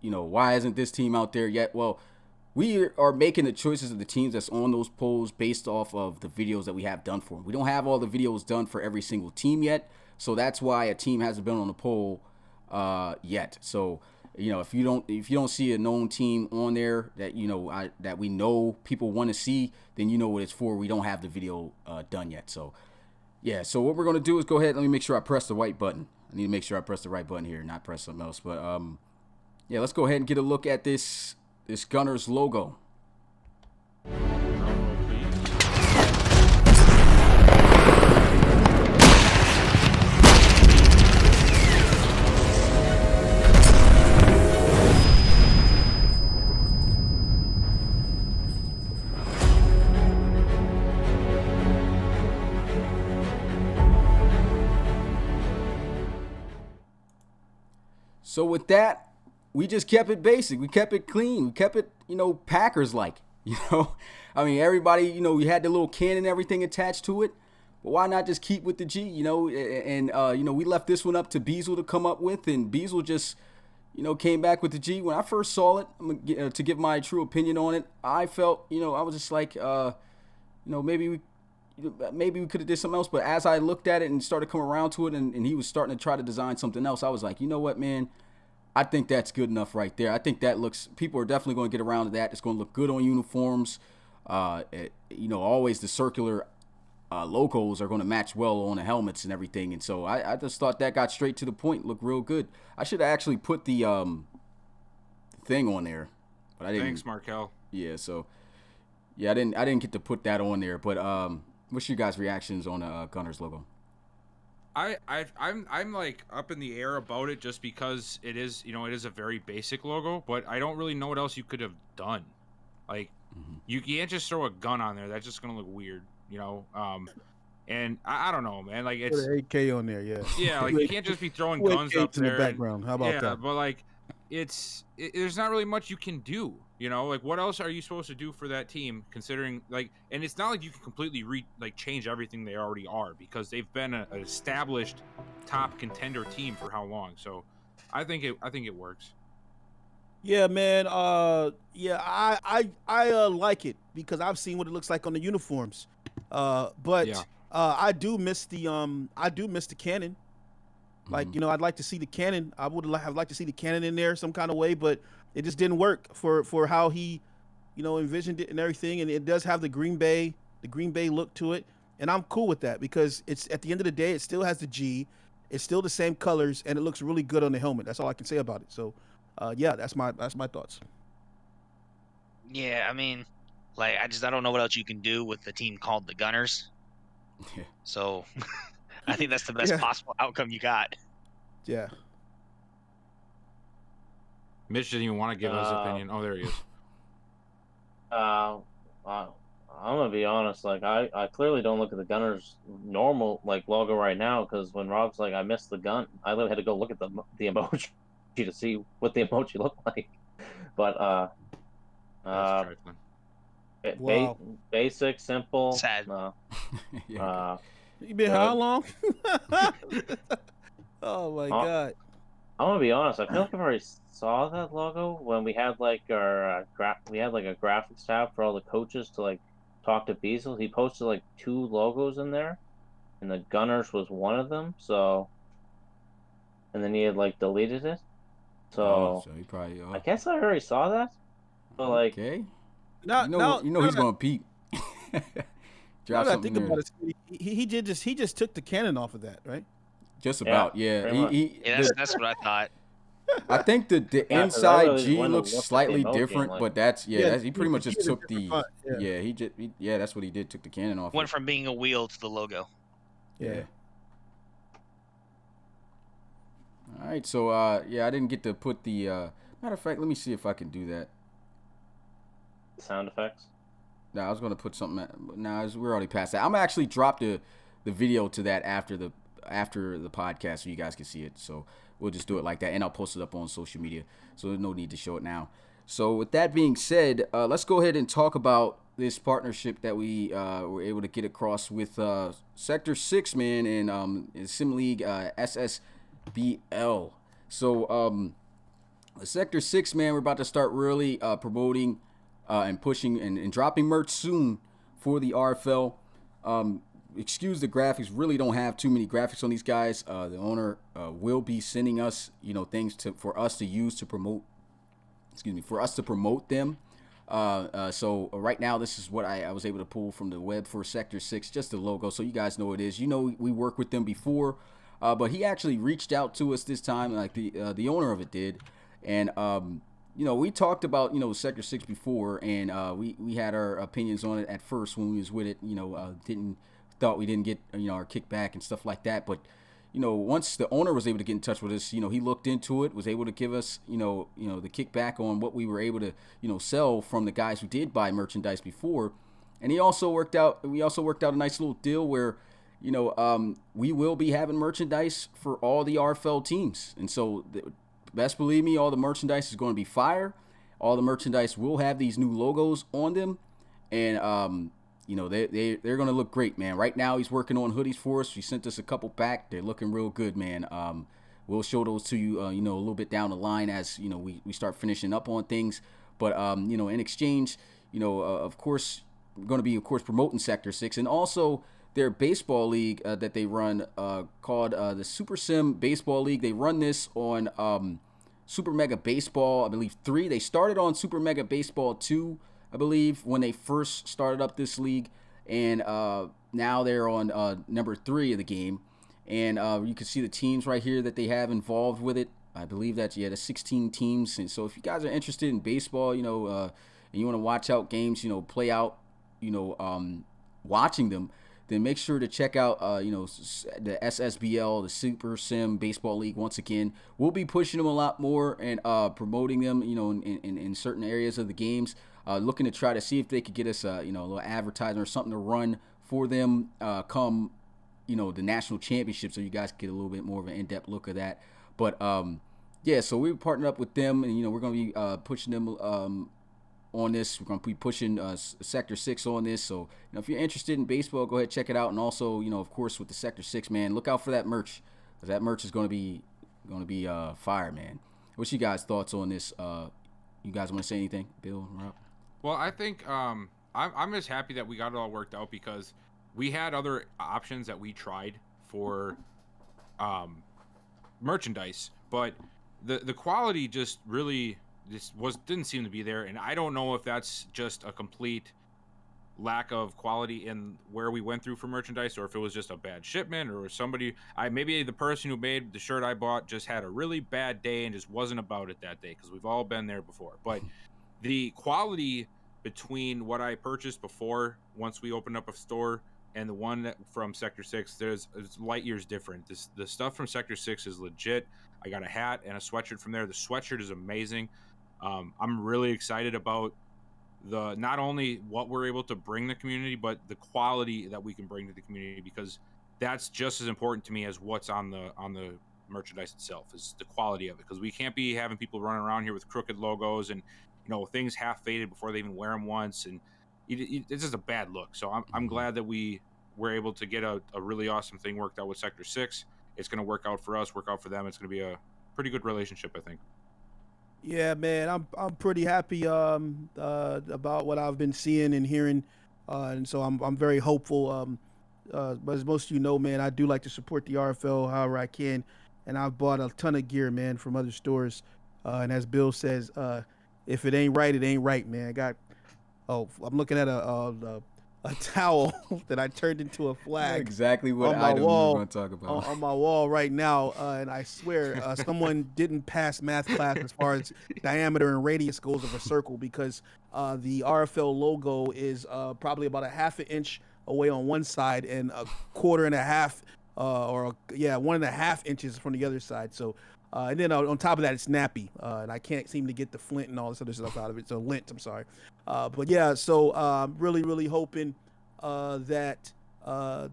you know, why isn't this team out there yet? Well, we are making the choices of the teams that's on those polls based off of the videos that we have done for them. We don't have all the videos done for every single team yet, so that's why a team hasn't been on the poll yet. So, you know, if you don't see a known team on there that you know that we know people want to see, then you know what it's for. We don't have the video done yet. So, yeah. So what we're gonna do is go ahead. Let me make sure I press the right button. I need to make sure I press the right button here, not press something else. But yeah, let's go ahead and get a look at this Gunners logo. So with that, we just kept it basic. We kept it clean. We kept it, you know, Packers-like. You know, I mean, everybody, you know, we had the little can and everything attached to it. But why not just keep with the G, you know? And you know, we left this one up to Beazle to come up with, and Beazle just, you know, came back with the G. When I first saw it, to give my true opinion on it, I felt, you know, I was just like, you know, maybe we could have did something else. But as I looked at it and started coming around to it, and he was starting to try to design something else, I was like, you know what, man? I think that's good enough right there. I think that people are definitely going to get around to that. It's going to look good on uniforms. Always the circular logos are going to match well on the helmets and everything. And so I just thought that got straight to the point, looked real good. I should have actually put the thing on there, but I didn't. Thanks, Markel. Yeah, so I didn't get to put that on there. But what's your guys' reactions on the Gunners logo? I'm like up in the air about it just because it is a very basic logo, but I don't really know what else you could have done. Like you can't just throw a gun on there. That's just gonna look weird, And I don't know, man. Like it's put an AK on there, yeah. Yeah, like you can't just be throwing guns up there in the background. How about that? Yeah, but like there's not really much you can do. Like what else are you supposed to do for that team? Considering and it's not like you can completely change everything they already are because they've been an established top contender team for how long. So I think it works. Yeah, man. I like it because I've seen what it looks like on the uniforms. But yeah. I do miss the cannon. I'd like to see the cannon. I would have liked to see the cannon in there some kind of way, but it just didn't work for how he, envisioned it and everything. And it does have the Green Bay look to it, and I'm cool with that because it's at the end of the day, it still has the G, it's still the same colors, and it looks really good on the helmet. That's all I can say about it. So, that's my thoughts. Yeah, I mean, I don't know what else you can do with the team called the Gunners. Yeah. So, I think that's the best possible outcome you got. Yeah. Mitch didn't even want to give his opinion. Oh, there he is. I'm gonna be honest. I clearly don't look at the Gunners normal logo right now because when Rob's I missed the gun, I literally had to go look at the emoji to see what the emoji looked like. But wow. Basic, simple. Sad. You been how long? Oh my God. I'm gonna be honest. I feel like I've already saw that logo when we had a graphics tab for all the coaches to talk to Beasel. He posted 2 logos in there, and the Gunners was one of them. So, and then he had deleted it. So he probably. I guess I already saw that. But okay. He's gonna peek. Drop something there. About it, he just took the cannon off of that, right? Just about, yeah. That's what I thought. I think the inside G looks slightly different, but he pretty much just took the that's what he did. Took the cannon off. Went from being a wheel to the logo. Yeah. All right, so I didn't get to put the matter of fact. Let me see if I can do that. Sound effects. No, I was gonna put something. We're already past that. I'm gonna actually drop the video to that after the podcast so you guys can see it. So we'll just do it like that, and I'll post it up on social media. So there's no need to show it now. So with that being said, let's go ahead and talk about this partnership that we were able to get across with Sector 6, man, and Sim League SSBL. So Sector 6, man, we're about to start really promoting and pushing and dropping merch soon for the RFL. Excuse the graphics, really don't have too many graphics on these guys. The owner will be sending us, things for us to use to promote. For us to promote them. So right now, this is what I was able to pull from the web for Sector 6, just the logo, so you guys know what it is. We worked with them before, but he actually reached out to us this time, the owner of it did, and we talked about Sector 6 before, and we had our opinions on it at first when we was with it. Thought we didn't get our kickback and stuff like that, but once the owner was able to get in touch with us, he looked into it, was able to give us the kickback on what we were able to sell from the guys who did buy merchandise before, and we also worked out a nice little deal where we will be having merchandise for all the RFL teams, and so best believe me, all the merchandise is going to be fire. All the merchandise will have these new logos on them, and they're going to look great, man. Right now, he's working on hoodies for us. He sent us a couple back. They're looking real good, man. We'll show those to you, a little bit down the line as, we start finishing up on things. But, in exchange, of course, we're going to be, promoting Sector 6. And also their baseball league that they run called the Super Sim Baseball League. They run this on Super Mega Baseball, I believe 3. They started on Super Mega Baseball 2, I believe, when they first started up this league. And now they're on number 3 of the game. And you can see the teams right here that they have involved with it. I believe that, the 16 teams. And so if you guys are interested in baseball, and you want to watch out games, play out, watching them, then make sure to check out, the SSBL, the Super Sim Baseball League. Once again, we'll be pushing them a lot more and promoting them, in certain areas of the games. Looking to try to see if they could get us, a little advertisement or something to run for them come, the national championship, so you guys get a little bit more of an in-depth look of that. But so we partnered up with them, and we're going to be pushing them on this. We're going to be pushing Sector 6 on this. So, if you're interested in baseball, go ahead, check it out. And also, of course, with the Sector 6, man, look out for that merch, because that merch is going to be fire, man. What's you guys' thoughts on this? You guys want to say anything, Bill and Rob? Well, I think I'm just happy that we got it all worked out, because we had other options that we tried for merchandise, but the quality just really didn't seem to be there. And I don't know if that's just a complete lack of quality in where we went through for merchandise, or if it was just a bad shipment, or maybe the person who made the shirt I bought just had a really bad day and just wasn't about it that day, because we've all been there before. But the quality between what I purchased before, once we opened up a store, and the one from Sector 6, it's light years different. The stuff from Sector 6 is legit. I got a hat and a sweatshirt from there. The sweatshirt is amazing. I'm really excited about not only what we're able to bring the community, but the quality that we can bring to the community, because that's just as important to me as what's on the merchandise itself, is the quality of it. Because we can't be having people running around here with crooked logos and things half faded before they even wear them once, and it's just a bad look. So I'm glad that we were able to get a really awesome thing worked out with Sector 6. It's going to work out for us, work out for them. It's going to be a pretty good relationship, I think. Yeah, man, I'm pretty happy about what I've been seeing and hearing, and so I'm very hopeful. But as most of you know, man, I do like to support the RFL however I can, and I've bought a ton of gear, man, from other stores. And as Bill says, if it ain't right, it ain't right, man. I'm looking at a towel that I turned into a flag. Exactly what item we were going to talk about. On my wall right now, and I swear someone didn't pass math class as far as diameter and radius goes of a circle, because the RFL logo is probably about a half an inch away on one side and a quarter and a half, 1.5 inches from the other side. So, and then on top of that, it's nappy, and I can't seem to get the flint and all this other stuff out of it. So lint, I'm sorry. But yeah, so really, really hoping that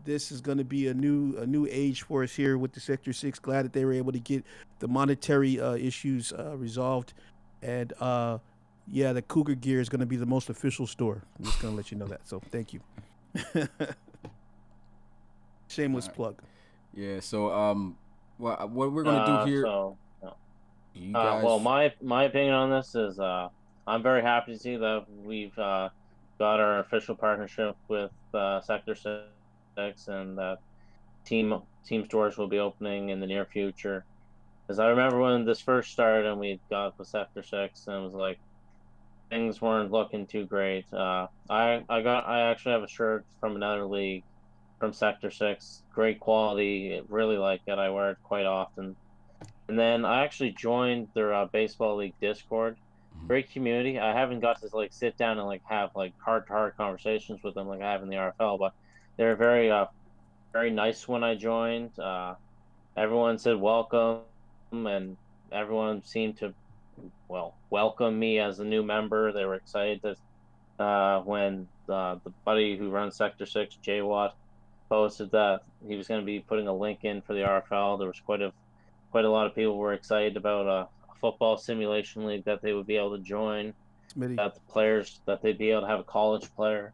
this is going to be a new age for us here with the Sector 6. Glad that they were able to get the monetary issues resolved. And the Cougar gear is going to be the most official store. I'm just going to let you know that. So thank you. Shameless plug. Yeah. So what we're going to do here. You guys... well, my opinion on this is I'm very happy to see that we've got our official partnership with Sector 6, and that team stores will be opening in the near future. Because I remember when this first started and we got the Sector 6, and it was like things weren't looking too great. I actually have a shirt from another league from Sector 6, great quality, really like it. I wear it quite often. And then I actually joined their baseball league Discord. Great community. I haven't got to sit down and have heart-to-heart conversations with them like I have in the RFL, but they're very very nice when I joined. Everyone said welcome, and everyone seemed to welcome me as a new member. They were excited when the buddy who runs Sector 6, Jay Watt, posted that he was going to be putting a link in for the RFL. There was quite a lot of people were excited about a football simulation league that they would be able to join. That the players that they'd be able to have a college player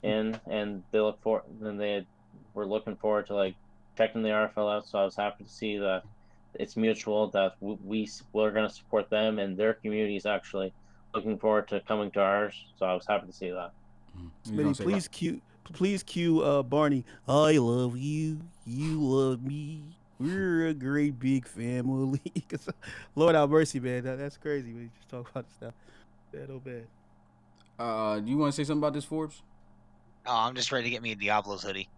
in, and they were looking forward to checking the RFL out. So I was happy to see that it's mutual, that we're going to support them, and their community is actually looking forward to coming to ours. So I was happy to see that. Smitty, please cue Barney. I love you, you love me. We're a great big family. Lord have mercy, man. That's crazy when you just talk about this stuff. Bad, oh bad. Do you want to say something about this, Forbes? Oh, I'm just ready to get me a Diablo's hoodie.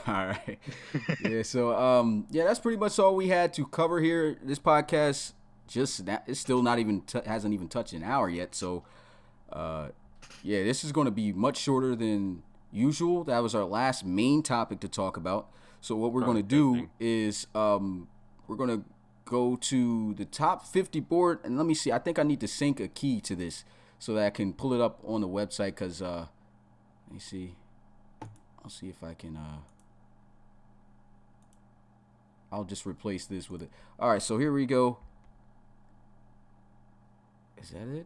All right. Yeah. So, yeah, that's pretty much all we had to cover here. This podcast it's still not even hasn't even touched an hour yet. So, yeah, this is going to be much shorter than usual. That was our last main topic to talk about. So what we're going to do is we're going to go to the top 50 board, and let me see. I think I need to sync a key to this so that I can pull it up on the website. Because let me see. I'll see if I can. I'll just replace this with it. All right, so here we go. Is that it?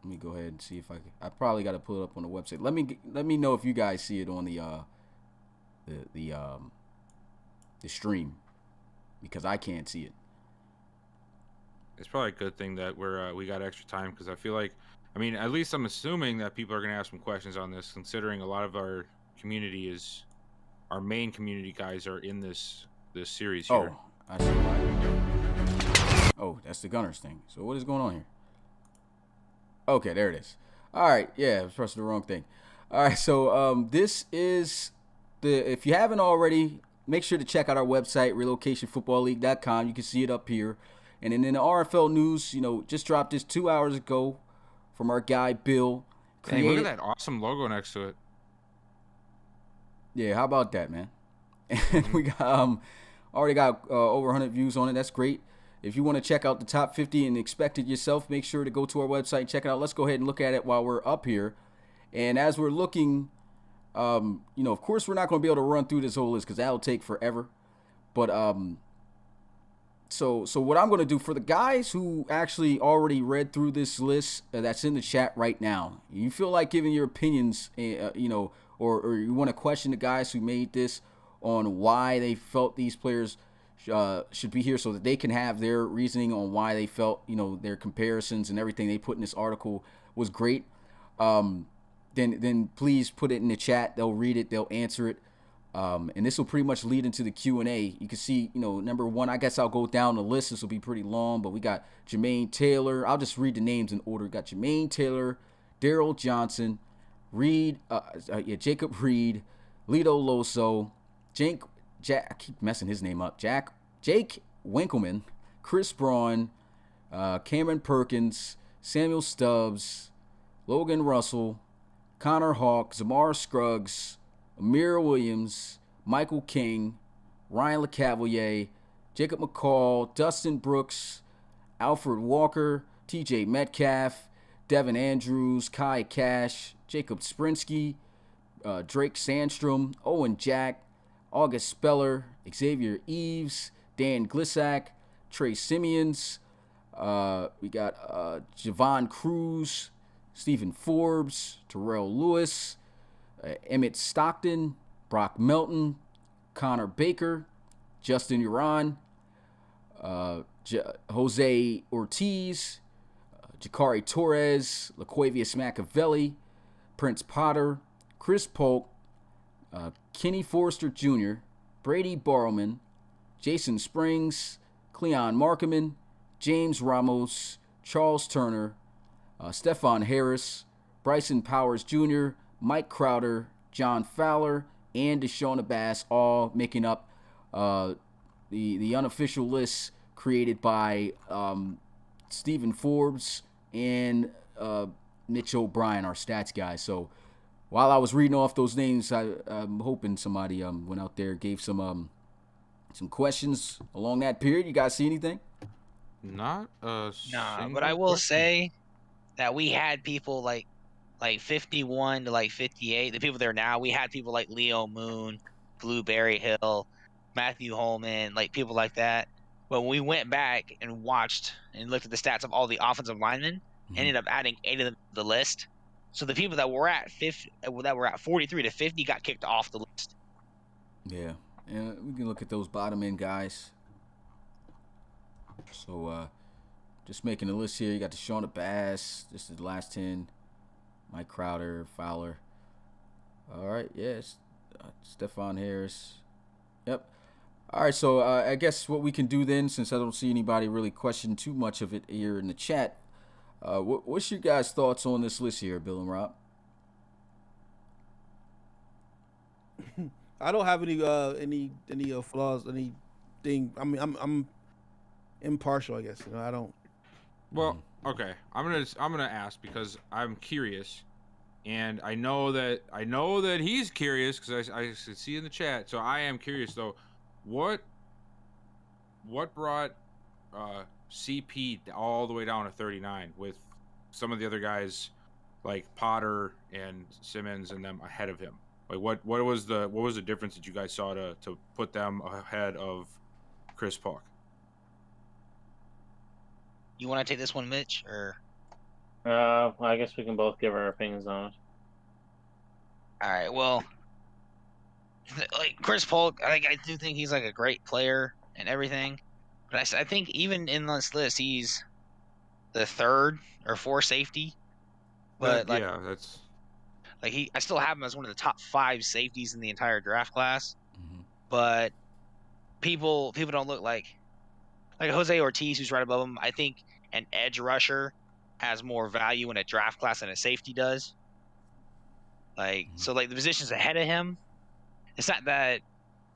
Let me go ahead and see if I can. I probably got to pull it up on the website. Let me know if you guys see it on the stream, because I can't see it. It's probably a good thing that we got extra time, because I feel like, I mean, at least I'm assuming that people are going to ask some questions on this, considering a lot of our community our main community guys are in this series here. Oh, I see why. Oh, that's the Gunners thing. So what is going on here? Okay, there it is. All right, yeah, I was pressing the wrong thing. All right, so this is if you haven't already, make sure to check out our website, relocationfootballleague.com. You can see it up here. And then in the RFL news, just dropped this 2 hours ago from our guy Bill. Hey, look at that awesome logo next to it. Yeah, how about that, man? And we got already got over 100 views on it. That's great. If you want to check out the top 50 and expect it yourself, make sure to go to our website and check it out. Let's go ahead and look at it while we're up here. And as we're looking, of course, we're not going to be able to run through this whole list because that'll take forever. But so what I'm going to do for the guys who actually already read through this list that's in the chat right now, you feel like giving your opinions, or you want to question the guys who made this on why they felt these players should be here, so that they can have their reasoning on why they felt, their comparisons and everything they put in this article was great. Then please put it in the chat. They'll read it. They'll answer it. And this will pretty much lead into the Q&A. You can see, number one, I guess I'll go down the list. This will be pretty long, but we got Jermaine Taylor. I'll just read the names in order. We got Jermaine Taylor, Daryl Johnson, Jacob Reed, Lito Loso, I keep messing his name up. Jake Winkleman, Chris Braun, Cameron Perkins, Samuel Stubbs, Logan Russell, Connor Hawk, Zamar Scruggs, Amir Williams, Michael King, Ryan LeCavalier, Jacob McCall, Dustin Brooks, Alfred Walker, TJ Metcalf, Devin Andrews, Kai Cash, Jacob Sprinsky, Drake Sandstrom, Owen Jack, August Speller, Xavier Eves, Dan Glissack, Trey Simeons. We got Javon Cruz, Stephen Forbes, Terrell Lewis, Emmett Stockton, Brock Melton, Connor Baker, Justin Uran, Jose Ortiz, Jakari Torres, LaQuavius Machiavelli, Prince Potter, Chris Polk, Kenny Forrester Jr., Brady Barrowman, Jason Springs, Cleon Markman, James Ramos, Charles Turner, Stephon Harris, Bryson Powers Jr., Mike Crowder, John Fowler, and Deshaun Abbas, all making up the unofficial list created by Stephen Forbes and Mitch O'Brien, our stats guy. So while I was reading off those names, I'm hoping somebody went out there, gave some questions along that period. You guys see anything? Not a Nah, but I will say that we had people like 51 to like 58. The people there now, we had people like Leo Moon, Blueberry Hill, Matthew Holman, like people like that. But when we went back and watched and looked at the stats of all the offensive linemen, ended up adding 8 of them to the list. So the people that were at 43 to 50 got kicked off the list. Yeah, and we can look at those bottom end guys. So just making a list here. You got Deshaun Abbas. This is the last 10. Mike Crowder, Fowler. All right, yes. Stephon Harris. Yep. All right, so I guess what we can do then, since I don't see anybody really question too much of it here in the chat, what's your guys' thoughts on this list here, Bill and Rob? I don't have any flaws, anything. I mean, I'm impartial, I guess. I don't. Well, okay. I'm gonna ask because I'm curious, and I know that he's curious because I see in the chat. So I am curious though. What brought CP all the way down to 39 with some of the other guys like Potter and Simmons and them ahead of him? Like what was the difference that you guys saw to put them ahead of Chris Polk? You want to take this one, Mitch, or? I guess we can both give our opinions on it. All right. Well, like Chris Polk, I do think he's like a great player and everything, but I think even in this list, he's the third or fourth safety. But yeah, that's like I still have him as one of the top 5 safeties in the entire draft class. Mm-hmm. But people don't look like Jose Ortiz, who's right above him. I think an edge rusher has more value in a draft class than a safety does. So the positions ahead of him, it's not that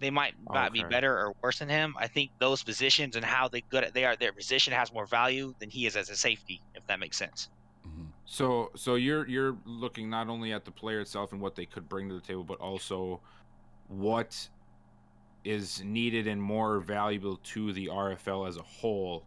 they might not be better or worse than him. I think those positions and how their position has more value than he is as a safety, if that makes sense. Mm-hmm. So you're looking not only at the player itself and what they could bring to the table, but also what is needed and more valuable to the RFL as a whole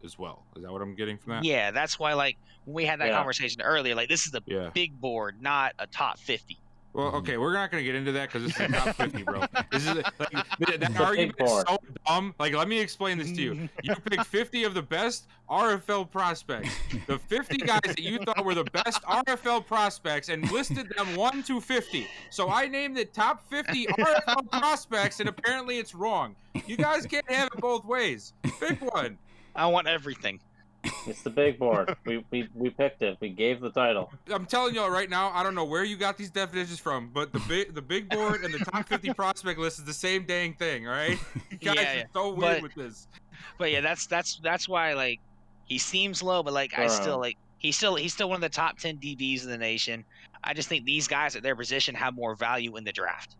as well. Is that what I'm getting from that? Yeah, that's why when we had that conversation earlier, this is the big board, not a top 50. Well, okay, we're not going to get into that because this is top 50, bro. This is that argument is so dumb. Let me explain this to you. You picked 50 of the best RFL prospects, the 50 guys that you thought were the best RFL prospects, and listed them 1 to 50. So I named the top 50 RFL prospects, and apparently it's wrong. You guys can't have it both ways. Pick one. I want everything. It's the big board. We picked it. We gave the title. I'm telling you right now, I don't know where you got these definitions from, but the big board and the top 50 prospect list is the same dang thing, all right? You guys are so weird with this. But yeah, that's why he seems low, but I still he's still one of the top 10 DBs in the nation. I just think these guys at their position have more value in the draft.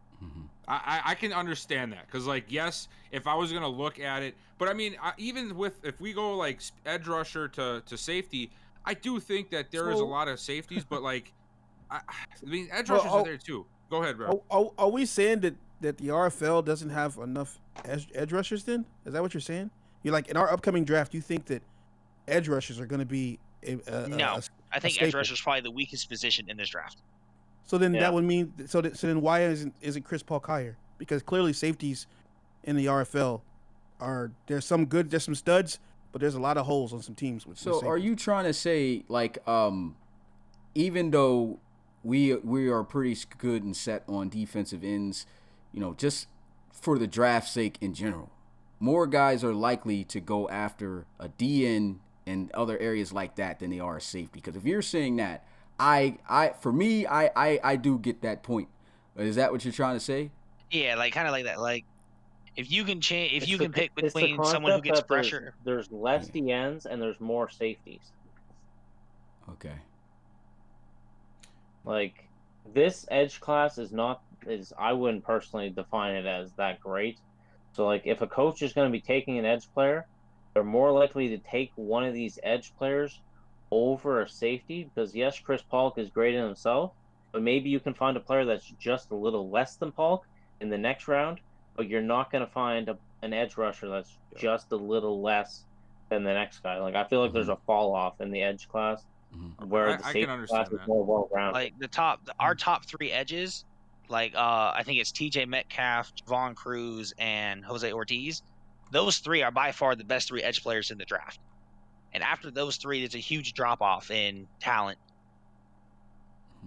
I can understand that because yes, if I was gonna look at it, but I mean even if we go edge rusher to safety, I do think that there is a lot of safeties, but I mean edge rushers are there too. Go ahead, bro. Are we saying that the RFL doesn't have enough edge rushers? Then is that what you're saying? You're in our upcoming draft, you think that edge rushers are going to be no? I think edge rusher is probably the weakest position in this draft. So then that would mean so then why isn't Chris Paul higher? Because clearly safeties in the RFL there's some studs, but there's a lot of holes on some teams with. So are you trying to say even though we are pretty good and set on defensive ends, just for the draft sake in general, more guys are likely to go after a DN and other areas like that than they are a safety? Because if you're saying that, I do get that point. Is that what you're trying to say? Yeah, kind of like that. If you can change, if you can pick between someone who gets pressure, there's less DNs and there's more safeties. Okay. This edge class I wouldn't personally define it as that great. So if a coach is going to be taking an edge player, they're more likely to take one of these edge players over a safety because yes, Chris Polk is great in himself, but maybe you can find a player that's just a little less than Polk in the next round, but you're not going to find an edge rusher that's just a little less than the next guy. I feel like there's a fall off in the edge class where the safety class is more well-rounded. Our top 3 edges, I think it's TJ Metcalf, Javon Cruz, and Jose Ortiz. Those 3 are by far the best 3 edge players in the draft. And after those 3, there's a huge drop-off in talent.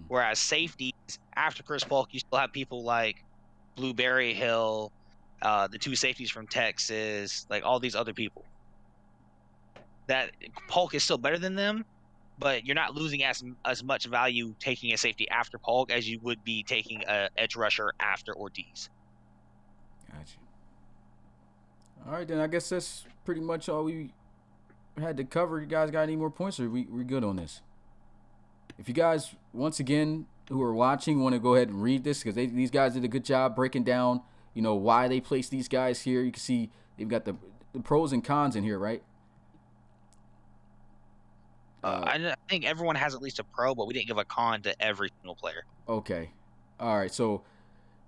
Whereas safeties, after Chris Polk, you still have people like Blueberry Hill, the 2 safeties from Texas, all these other people. That Polk is still better than them, but you're not losing as much value taking a safety after Polk as you would be taking an edge rusher after Ortiz. Gotcha. All right, then I guess that's pretty much all we had to cover. You guys got any more points, or we good on this? If you guys, once again, who are watching, want to go ahead and read this, because these guys did a good job breaking down, why they placed these guys here. You can see they've got the pros and cons in here, right? I think everyone has at least a pro, but we didn't give a con to every single player. Okay. All right. So,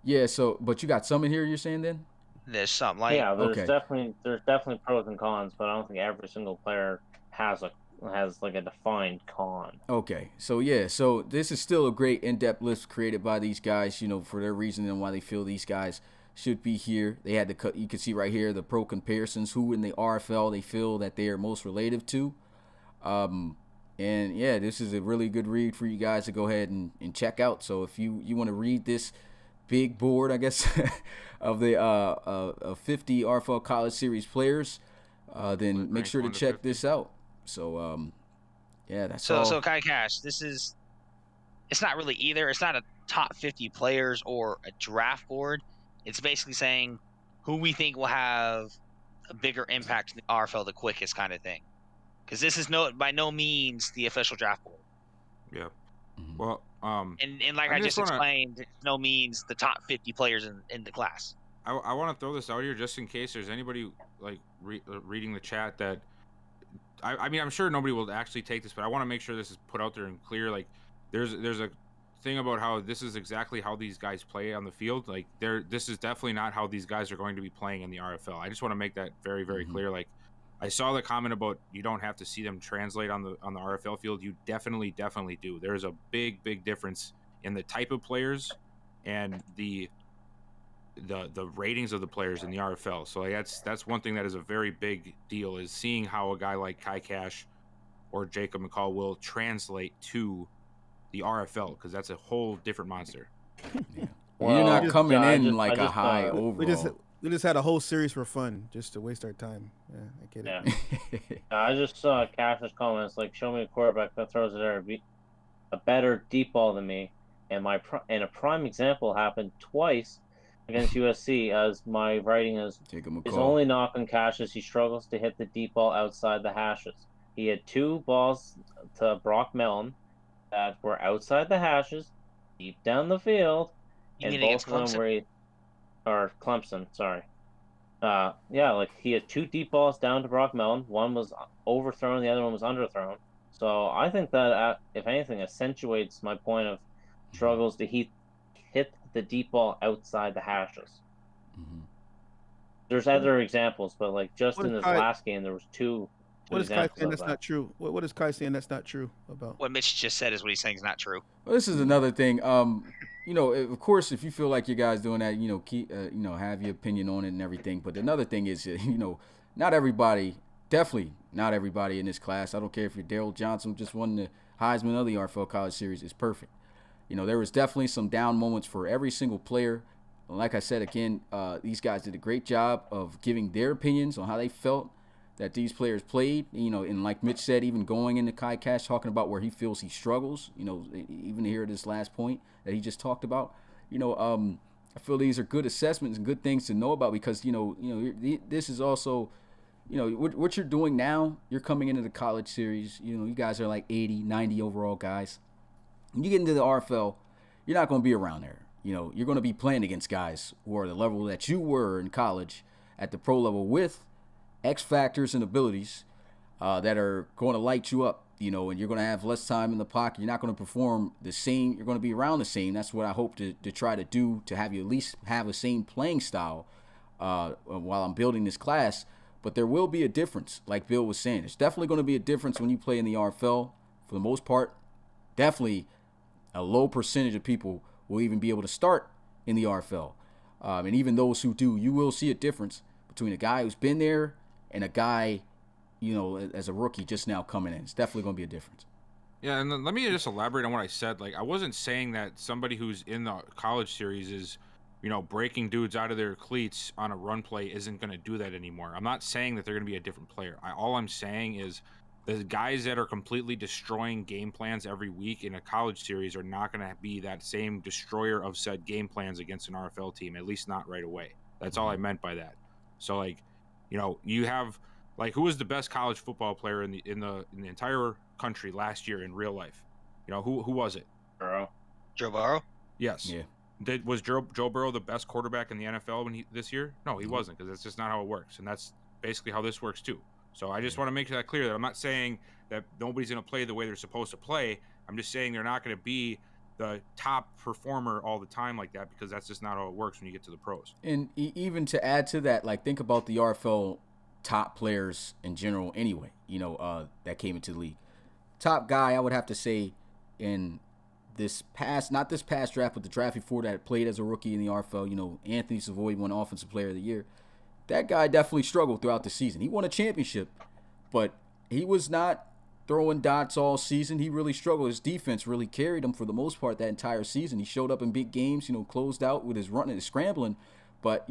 yeah. So, but you got some in here. You're saying then? There's some like there's okay. definitely pros and cons, but I don't think every single player has like a defined con. Okay. So yeah. So this is still a great in-depth list created by these guys. For their reason and why they feel these guys should be here. They had to cut. You can see right here the pro comparisons. Who in the RFL they feel that they are most relative to. And yeah, this is a really good read for you guys to go ahead and check out. So if you want to read this big board, I guess, of the 50 RFL College Series players, then make sure to check this out. So yeah, that's all. So Kai Cash, it's not really either. It's not a top 50 players or a draft board. It's basically saying who we think will have a bigger impact in the RFL the quickest kind of thing. Because this is by no means the official draft board. Yeah. Well, and like I just explained, it's no means the top 50 players in the class. I want to throw this out here just in case there's anybody like reading the chat that I mean, I'm sure nobody will actually take this, but I want to make sure this is put out there and clear. Like, there's a thing about how this is exactly how these guys play on the field. Like, this is definitely not how these guys are going to be playing in the RFL. I just want to make that very, very clear. Like, I saw the comment about you don't have to see them translate on the RFL field. You definitely do. There's a big difference in the type of players and the ratings of the players in the RFL. So like, that's one thing that is a very big deal, is seeing how a guy like Kai Cash or Jacob McCall will translate to the RFL, because that's a whole different monster. Yeah. Well, you're not coming in like a high overall. We just had a whole series for fun, just to waste our time. Yeah, I get it. Yeah. I just saw Cash's comments like, "Show me a quarterback that throws a better deep ball than me," and a prime example happened twice against USC. As my writing is, his only knock on Cash is he struggles to hit the deep ball outside the hashes. He had 2 balls to Brock Melton that were outside the hashes, deep down the field, and both of them were. Or Clemson, sorry. Like he had 2 deep balls down to Brock Melton. One was overthrown, the other one was underthrown. So I think that, if anything, accentuates my point of struggles to hit the deep ball outside the hashes. Mm-hmm. There's other examples, but like just in this last game, there was 2. What is Kai saying that's not true? What is Kai saying that's not true about? What Mitch just said is what he's saying is not true. Well, this is another thing. Of course, if you feel like you guys doing that, keep, have your opinion on it and everything. But another thing is, not everybody, definitely not everybody in this class. I don't care if you're Daryl Johnson, just won the Heisman of the RFL College Series, is perfect. There was definitely some down moments for every single player. Like I said, again, these guys did a great job of giving their opinions on how they felt that these players played, and like Mitch said, even going into Kai Cash, talking about where he feels he struggles, even here at this last point that he just talked about, I feel these are good assessments and good things to know about, because, this is also, what you're doing now, you're coming into the college series, you guys are like 80, 90 overall guys. When you get into the RFL, you're not going to be around there. You're going to be playing against guys who are the level that you were in college at the pro level with X factors and abilities that are going to light you up, and you're going to have less time in the pocket. You're not going to perform the same. You're going to be around the same. That's what I hope to try to do, to have you at least have the same playing style while I'm building this class. But there will be a difference, like Bill was saying. There's definitely going to be a difference when you play in the RFL. For the most part, definitely a low percentage of people will even be able to start in the RFL. And even those who do, you will see a difference between a guy who's been there and a guy, as a rookie just now coming in. It's definitely going to be a difference. Yeah, and then let me just elaborate on what I said. Like, I wasn't saying that somebody who's in the college series is, breaking dudes out of their cleats on a run play isn't going to do that anymore. I'm not saying that they're going to be a different player. All I'm saying is the guys that are completely destroying game plans every week in a college series are not going to be that same destroyer of said game plans against an RFL team, at least not right away. That's all I meant by that. So, like, You know, you have like, who was the best college football player in the entire country last year in real life? You know, who was it? Burrow. Joe Burrow. Yes. Yeah. Was Joe Burrow the best quarterback in the NFL this year? No, he wasn't, because that's just not how it works, and that's basically how this works too. So I just want to make that clear, that I'm not saying that nobody's going to play the way they're supposed to play. I'm just saying they're not going to be the top performer all the time like that, because that's just not how it works when you get to the pros. And even to add to that, like, think about the RFL top players in general anyway, you know, that came into the league. Top guy, I would have to say, in not this past draft, but the draft before that, played as a rookie in the RFL, you know, Anthony Savoy won Offensive Player of the Year. That guy definitely struggled throughout the season. He won a championship, but he was not throwing dots all season. He really struggled. His defense really carried him for the most part that entire season. He showed up in big games, you know, closed out with his running, his scrambling. But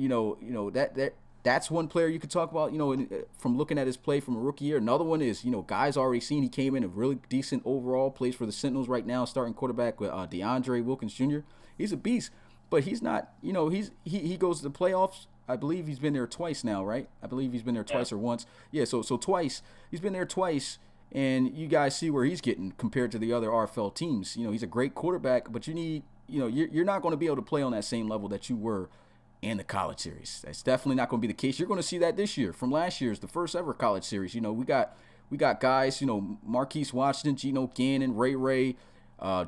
that's one player you could talk about, you know, from looking at his play from a rookie year. Another one is, you know, guys already seen he came in a really decent overall, plays for the Sentinels right now, starting quarterback with Deandre Wilkins Jr. He's a beast, but he's not, you know, he goes to the playoffs. I believe he's been there twice now, right? I believe he's been there twice or once. Yeah, so twice. He's been there twice, and you guys see where he's getting compared to the other RFL teams. You know, he's a great quarterback, but you need, you know, you're not going to be able to play on that same level that you were in the college series. That's definitely not going to be the case. You're going to see that this year from last year's, the first ever college series. You know, we got guys, you know, Marquise Washington, Geno Gannon, Ray,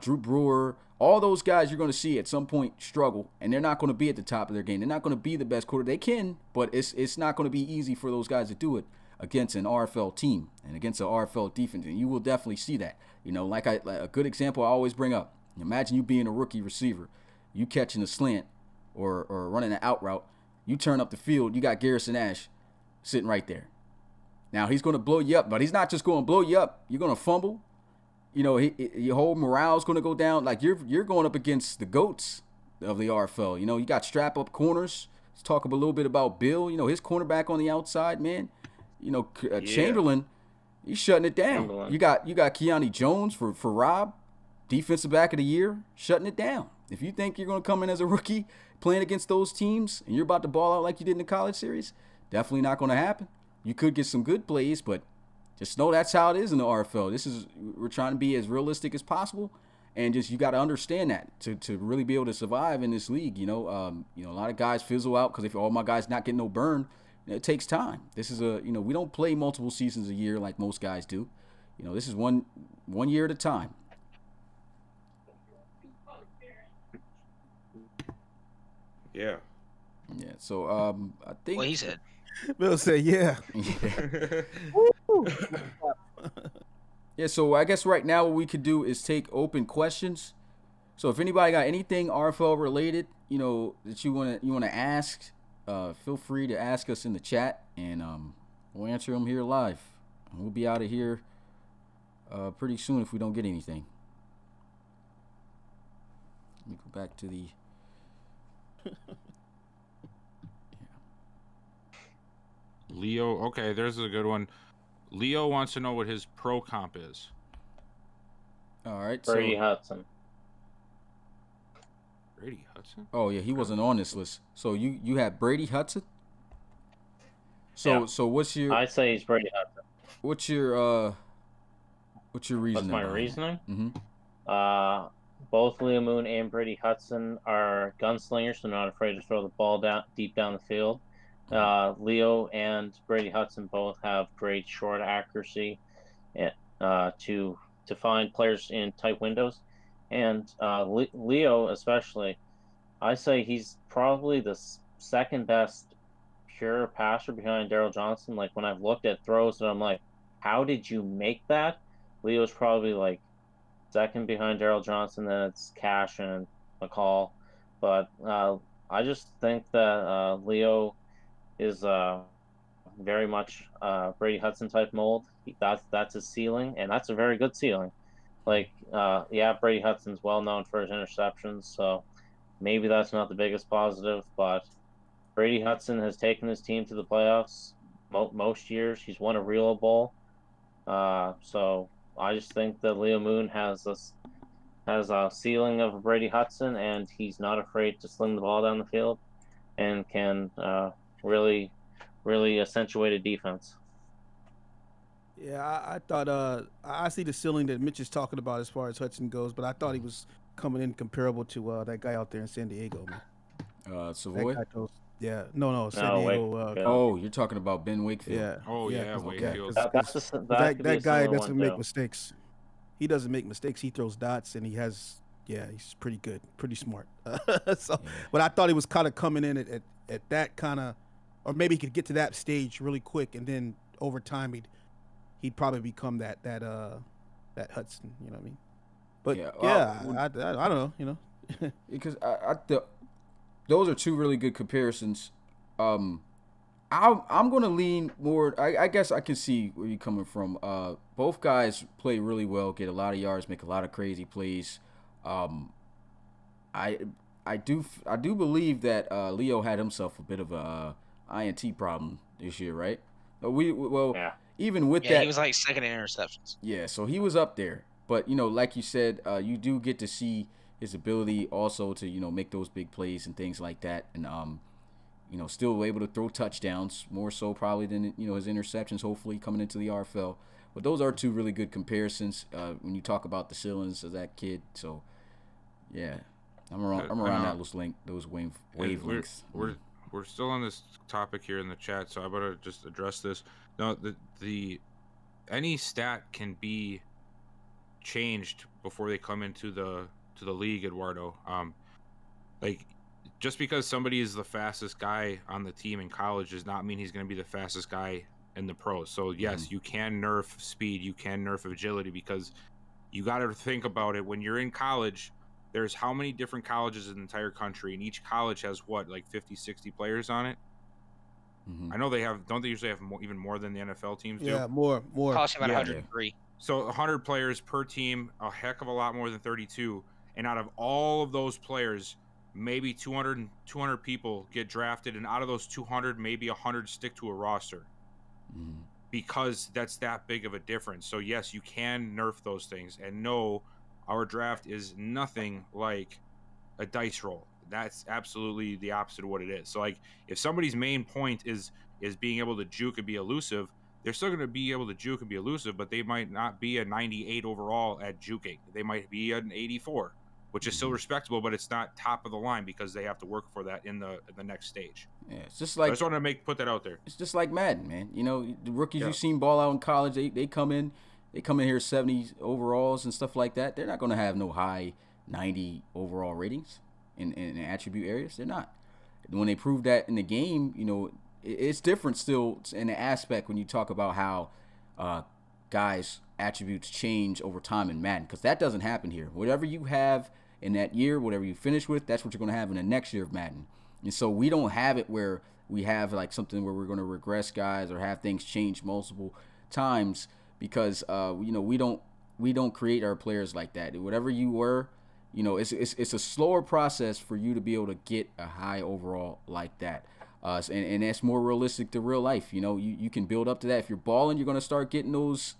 Drew Brewer, all those guys you're going to see at some point struggle, and they're not going to be at the top of their game. They're not going to be the best quarter. They can, but it's not going to be easy for those guys to do it against an RFL team and against an RFL defense, and you will definitely see that. You know, like a good example I always bring up, imagine you being a rookie receiver, you catching a slant or running an out route, you turn up the field, you got Garrison Ash sitting right there. Now, he's going to blow you up, but he's not just going to blow you up. You're going to fumble. You know, your whole morale's going to go down. Like, you're going up against the GOATs of the RFL. You know, you got strap-up corners. Let's talk a little bit about Bill. You know, his cornerback on the outside, man. You know, Chamberlain, he's shutting it down. You got Keanu Jones for Rob, defensive back of the year, shutting it down. If you think you're going to come in as a rookie playing against those teams and you're about to ball out like you did in the college series, definitely not going to happen. You could get some good plays, but just know that's how it is in the RFL. We're trying to be as realistic as possible, and just you got to understand that to really be able to survive in this league. You know, a lot of guys fizzle out because if all my guys not getting no burn, it takes time. This is we don't play multiple seasons a year like most guys do. You know, this is one year at a time. Yeah. Yeah. So I think What he said. Bill said, "Yeah." Yeah. So I guess right now what we could do is take open questions. So if anybody got anything RFL related, you know, that you wanna ask, feel free to ask us in the chat, and we'll answer them here live. We'll be out of here pretty soon if we don't get anything. Let me go back to the. Leo, okay, there's a good one. Leo wants to know what his pro comp is. All right. Brady Hudson. Brady Hudson? Oh yeah, he wasn't on this list. So you had Brady Hudson. So what's your? I say he's Brady Hudson. What's your reasoning? What's my reasoning? Mm-hmm. Both Leo Moon and Brady Hudson are gunslingers, so not afraid to throw the ball deep down the field. Leo and Brady Hudson both have great short accuracy to find players in tight windows. And Leo especially, I say he's probably the second best pure passer behind Daryl Johnson. Like, when I've looked at throws and I'm like, how did you make that? Leo's probably like second behind Daryl Johnson, then it's Cash and McCall. But I just think that Leo is very much Brady Hudson type mold. That's his ceiling, and that's a very good ceiling. Like, Brady Hudson's well known for his interceptions, so maybe that's not the biggest positive, but Brady Hudson has taken his team to the playoffs most years. He's won a Relo Bowl. So I just think that Leo Moon has a ceiling of Brady Hudson, and he's not afraid to sling the ball down the field and can really really accentuated defense. Yeah, I thought I see the ceiling that Mitch is talking about as far as Hudson goes, but I thought he was coming in comparable to that guy out there in San Diego, man. That Savoy. guy throws. Yeah, no, San No, Diego. Oh, you're talking about Ben Wakefield. Yeah. Oh yeah, 'cause- Wakefield. 'cause That could be a that guy similar doesn't one, make too. mistakes. He doesn't make mistakes. He throws dots, and he's pretty good, pretty smart. So, but I thought he was kind of coming in at that kind of, or maybe he could get to that stage really quick, and then over time he'd probably become that Hudson. You know what I mean? But I don't know. You know, Because those are two really good comparisons. I'm going to lean more. I guess I can see where you're coming from. Both guys play really well, get a lot of yards, make a lot of crazy plays. I do believe that Leo had himself a bit of a INT problem this year, right? Even with that, he was like second in interceptions. Yeah, so he was up there. But, like you said, you do get to see his ability also to, make those big plays and things like that. And, still able to throw touchdowns, more so probably than, his interceptions, hopefully, coming into the RFL. But those are two really good comparisons when you talk about the ceilings of that kid. So, yeah, I'm around those wavelengths. We're still on this topic here in the chat, so I better just address this. No, any stat can be changed before they come into the league, Eduardo. Just because somebody is the fastest guy on the team in college does not mean he's going to be the fastest guy in the pros. So yes, you can nerf speed, you can nerf agility, because you got to think about it. When you're in college, there's how many different colleges in the entire country, and each college has what, like 50, 60 players on it? I know don't they usually have even more than the NFL teams do? Yeah, more. Cost about 103. So 100 players per team, a heck of a lot more than 32. And out of all of those players, maybe 200 people get drafted, and out of those 200, maybe 100 stick to a roster. Because that's that big of a difference. So yes, you can nerf those things. And no, our draft is nothing like a dice roll. That's absolutely the opposite of what it is. So if somebody's main point is being able to juke and be elusive, they're still going to be able to juke and be elusive, but they might not be a 98 overall at juking. They might be an 84, which is still respectable, but it's not top of the line because they have to work for that in the next stage. Yeah, it's just like, I just want to put that out there. It's just like Madden, man. The rookies you've seen ball out in college, they come in here 70 overalls and stuff like that. They're not going to have no high 90 overall ratings in attribute areas. They're not. When they prove that in the game, it's different still in the aspect when you talk about how guys' attributes change over time in Madden, because that doesn't happen here. Whatever you have in that year, whatever you finish with, that's what you're going to have in the next year of Madden. And so we don't have it where we have like something where we're going to regress guys or have things change multiple times, because we don't create our players like that. Whatever you were, it's a slower process for you to be able to get a high overall like that. And that's more realistic to real life. You can build up to that. If you're balling, you're going to start getting those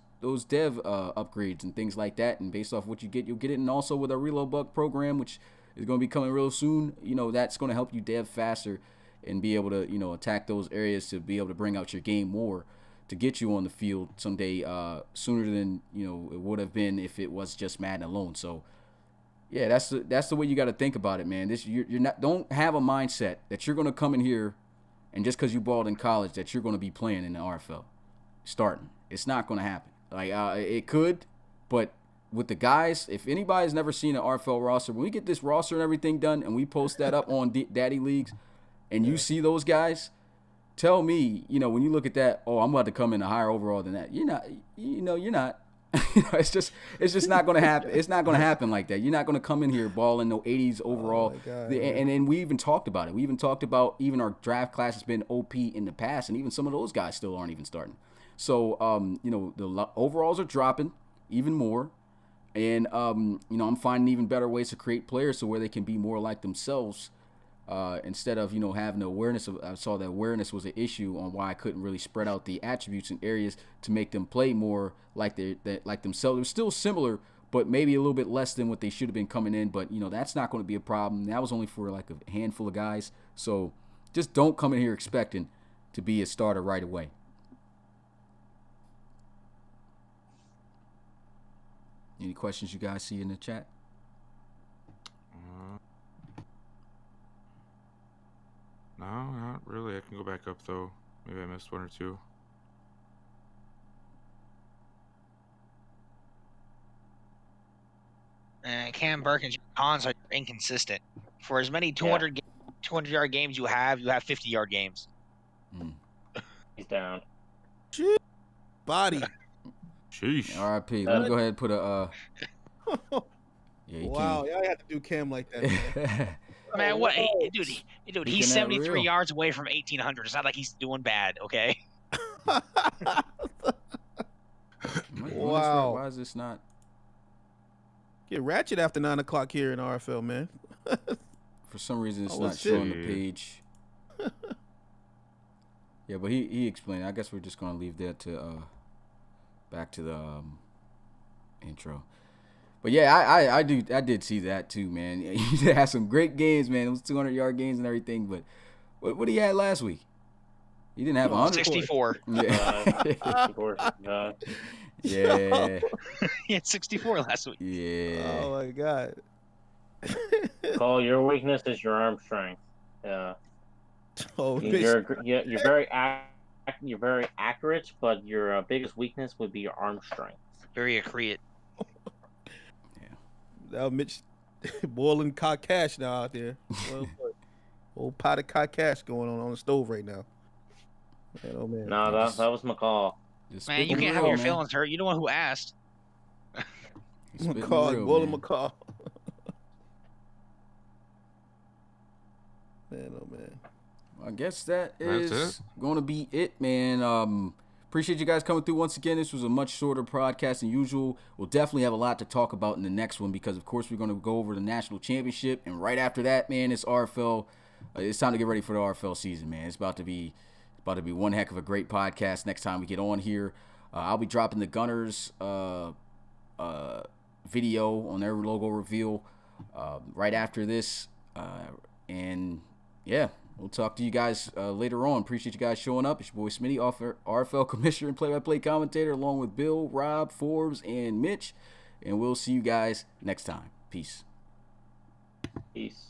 dev upgrades and things like that. And based off what you get, you'll get it. And also with our Reload Bug program, which is going to be coming real soon, that's going to help you dev faster and be able to, attack those areas to be able to bring out your game more, to get you on the field someday sooner than, it would have been if it was just Madden alone. So, yeah, that's the way you got to think about it, man. Don't have a mindset that you're going to come in here and just because you balled in college that you're going to be playing in the RFL starting. It's not going to happen. It could, but with the guys, if anybody's never seen an RFL roster, when we get this roster and everything done and we post that up on Daddy Leagues and you see those guys, tell me, when you look at that, oh, I'm about to come in a higher overall than that. You're not. You're not. It's just not going to happen. It's not going to happen like that. You're not going to come in here balling no 80s overall. God, and we even talked about it. We even talked about even our draft class has been OP in the past, and even some of those guys still aren't even starting. So, the overalls are dropping even more. And, I'm finding even better ways to create players so where they can be more like themselves instead of, having the awareness of, I saw that awareness was an issue on why I couldn't really spread out the attributes and areas to make them play more like like themselves. They're still similar, but maybe a little bit less than what they should have been coming in. But, that's not going to be a problem. That was only for like a handful of guys. So just don't come in here expecting to be a starter right away. Any questions you guys see in the chat? No, not really. I can go back up though. Maybe I missed one or two. Cam Burke and Cons are inconsistent. For as many 200-yard games you have 50-yard games. He's down. Body. Sheesh. R.I.P. Let me go ahead and put a. Wow, y'all have to do Cam like that, man. Man, what, dude? He's 73 real. yards away from 1800. It's not like he's doing bad, okay? Wow. Why is this not? Get ratchet after 9 o'clock here in RFL, man. For some reason, it's Oh, not showing the page. Yeah, but he explained. I guess we're just gonna leave that to back to the intro. But yeah, I did see that too, man. He had some great games, man. It was 200-yard games and everything. But what he had last week? He didn't have 100. 64. Yeah. 64. Yeah. He had 64 last week. Yeah. Oh my God. Cole, your weakness is your arm strength. Yeah. Oh, You're very accurate, but your biggest weakness would be your arm strength. Very accurate. Now Mitch boiling cock cash now out there. Old pot of cock cash going on the stove right now. Man, oh man. No, that was McCall. Man, you can't have your feelings hurt. You're the one who asked. McCall, boiling McCall. Man, oh man. I guess that is going to be it, man. Appreciate you guys coming through once again. This was a much shorter podcast than usual. We'll definitely have a lot to talk about in the next one because, of course, we're going to go over the national championship. And right after that, man, it's RFL. It's time to get ready for the RFL season, man. It's about to be one heck of a great podcast next time we get on here. I'll be dropping the Gunners video on their logo reveal right after this. And, yeah. We'll talk to you guys later on. Appreciate you guys showing up. It's your boy Smitty, RFL commissioner and play-by-play commentator, along with Bill, Rob, Forbes, and Mitch. And we'll see you guys next time. Peace. Peace.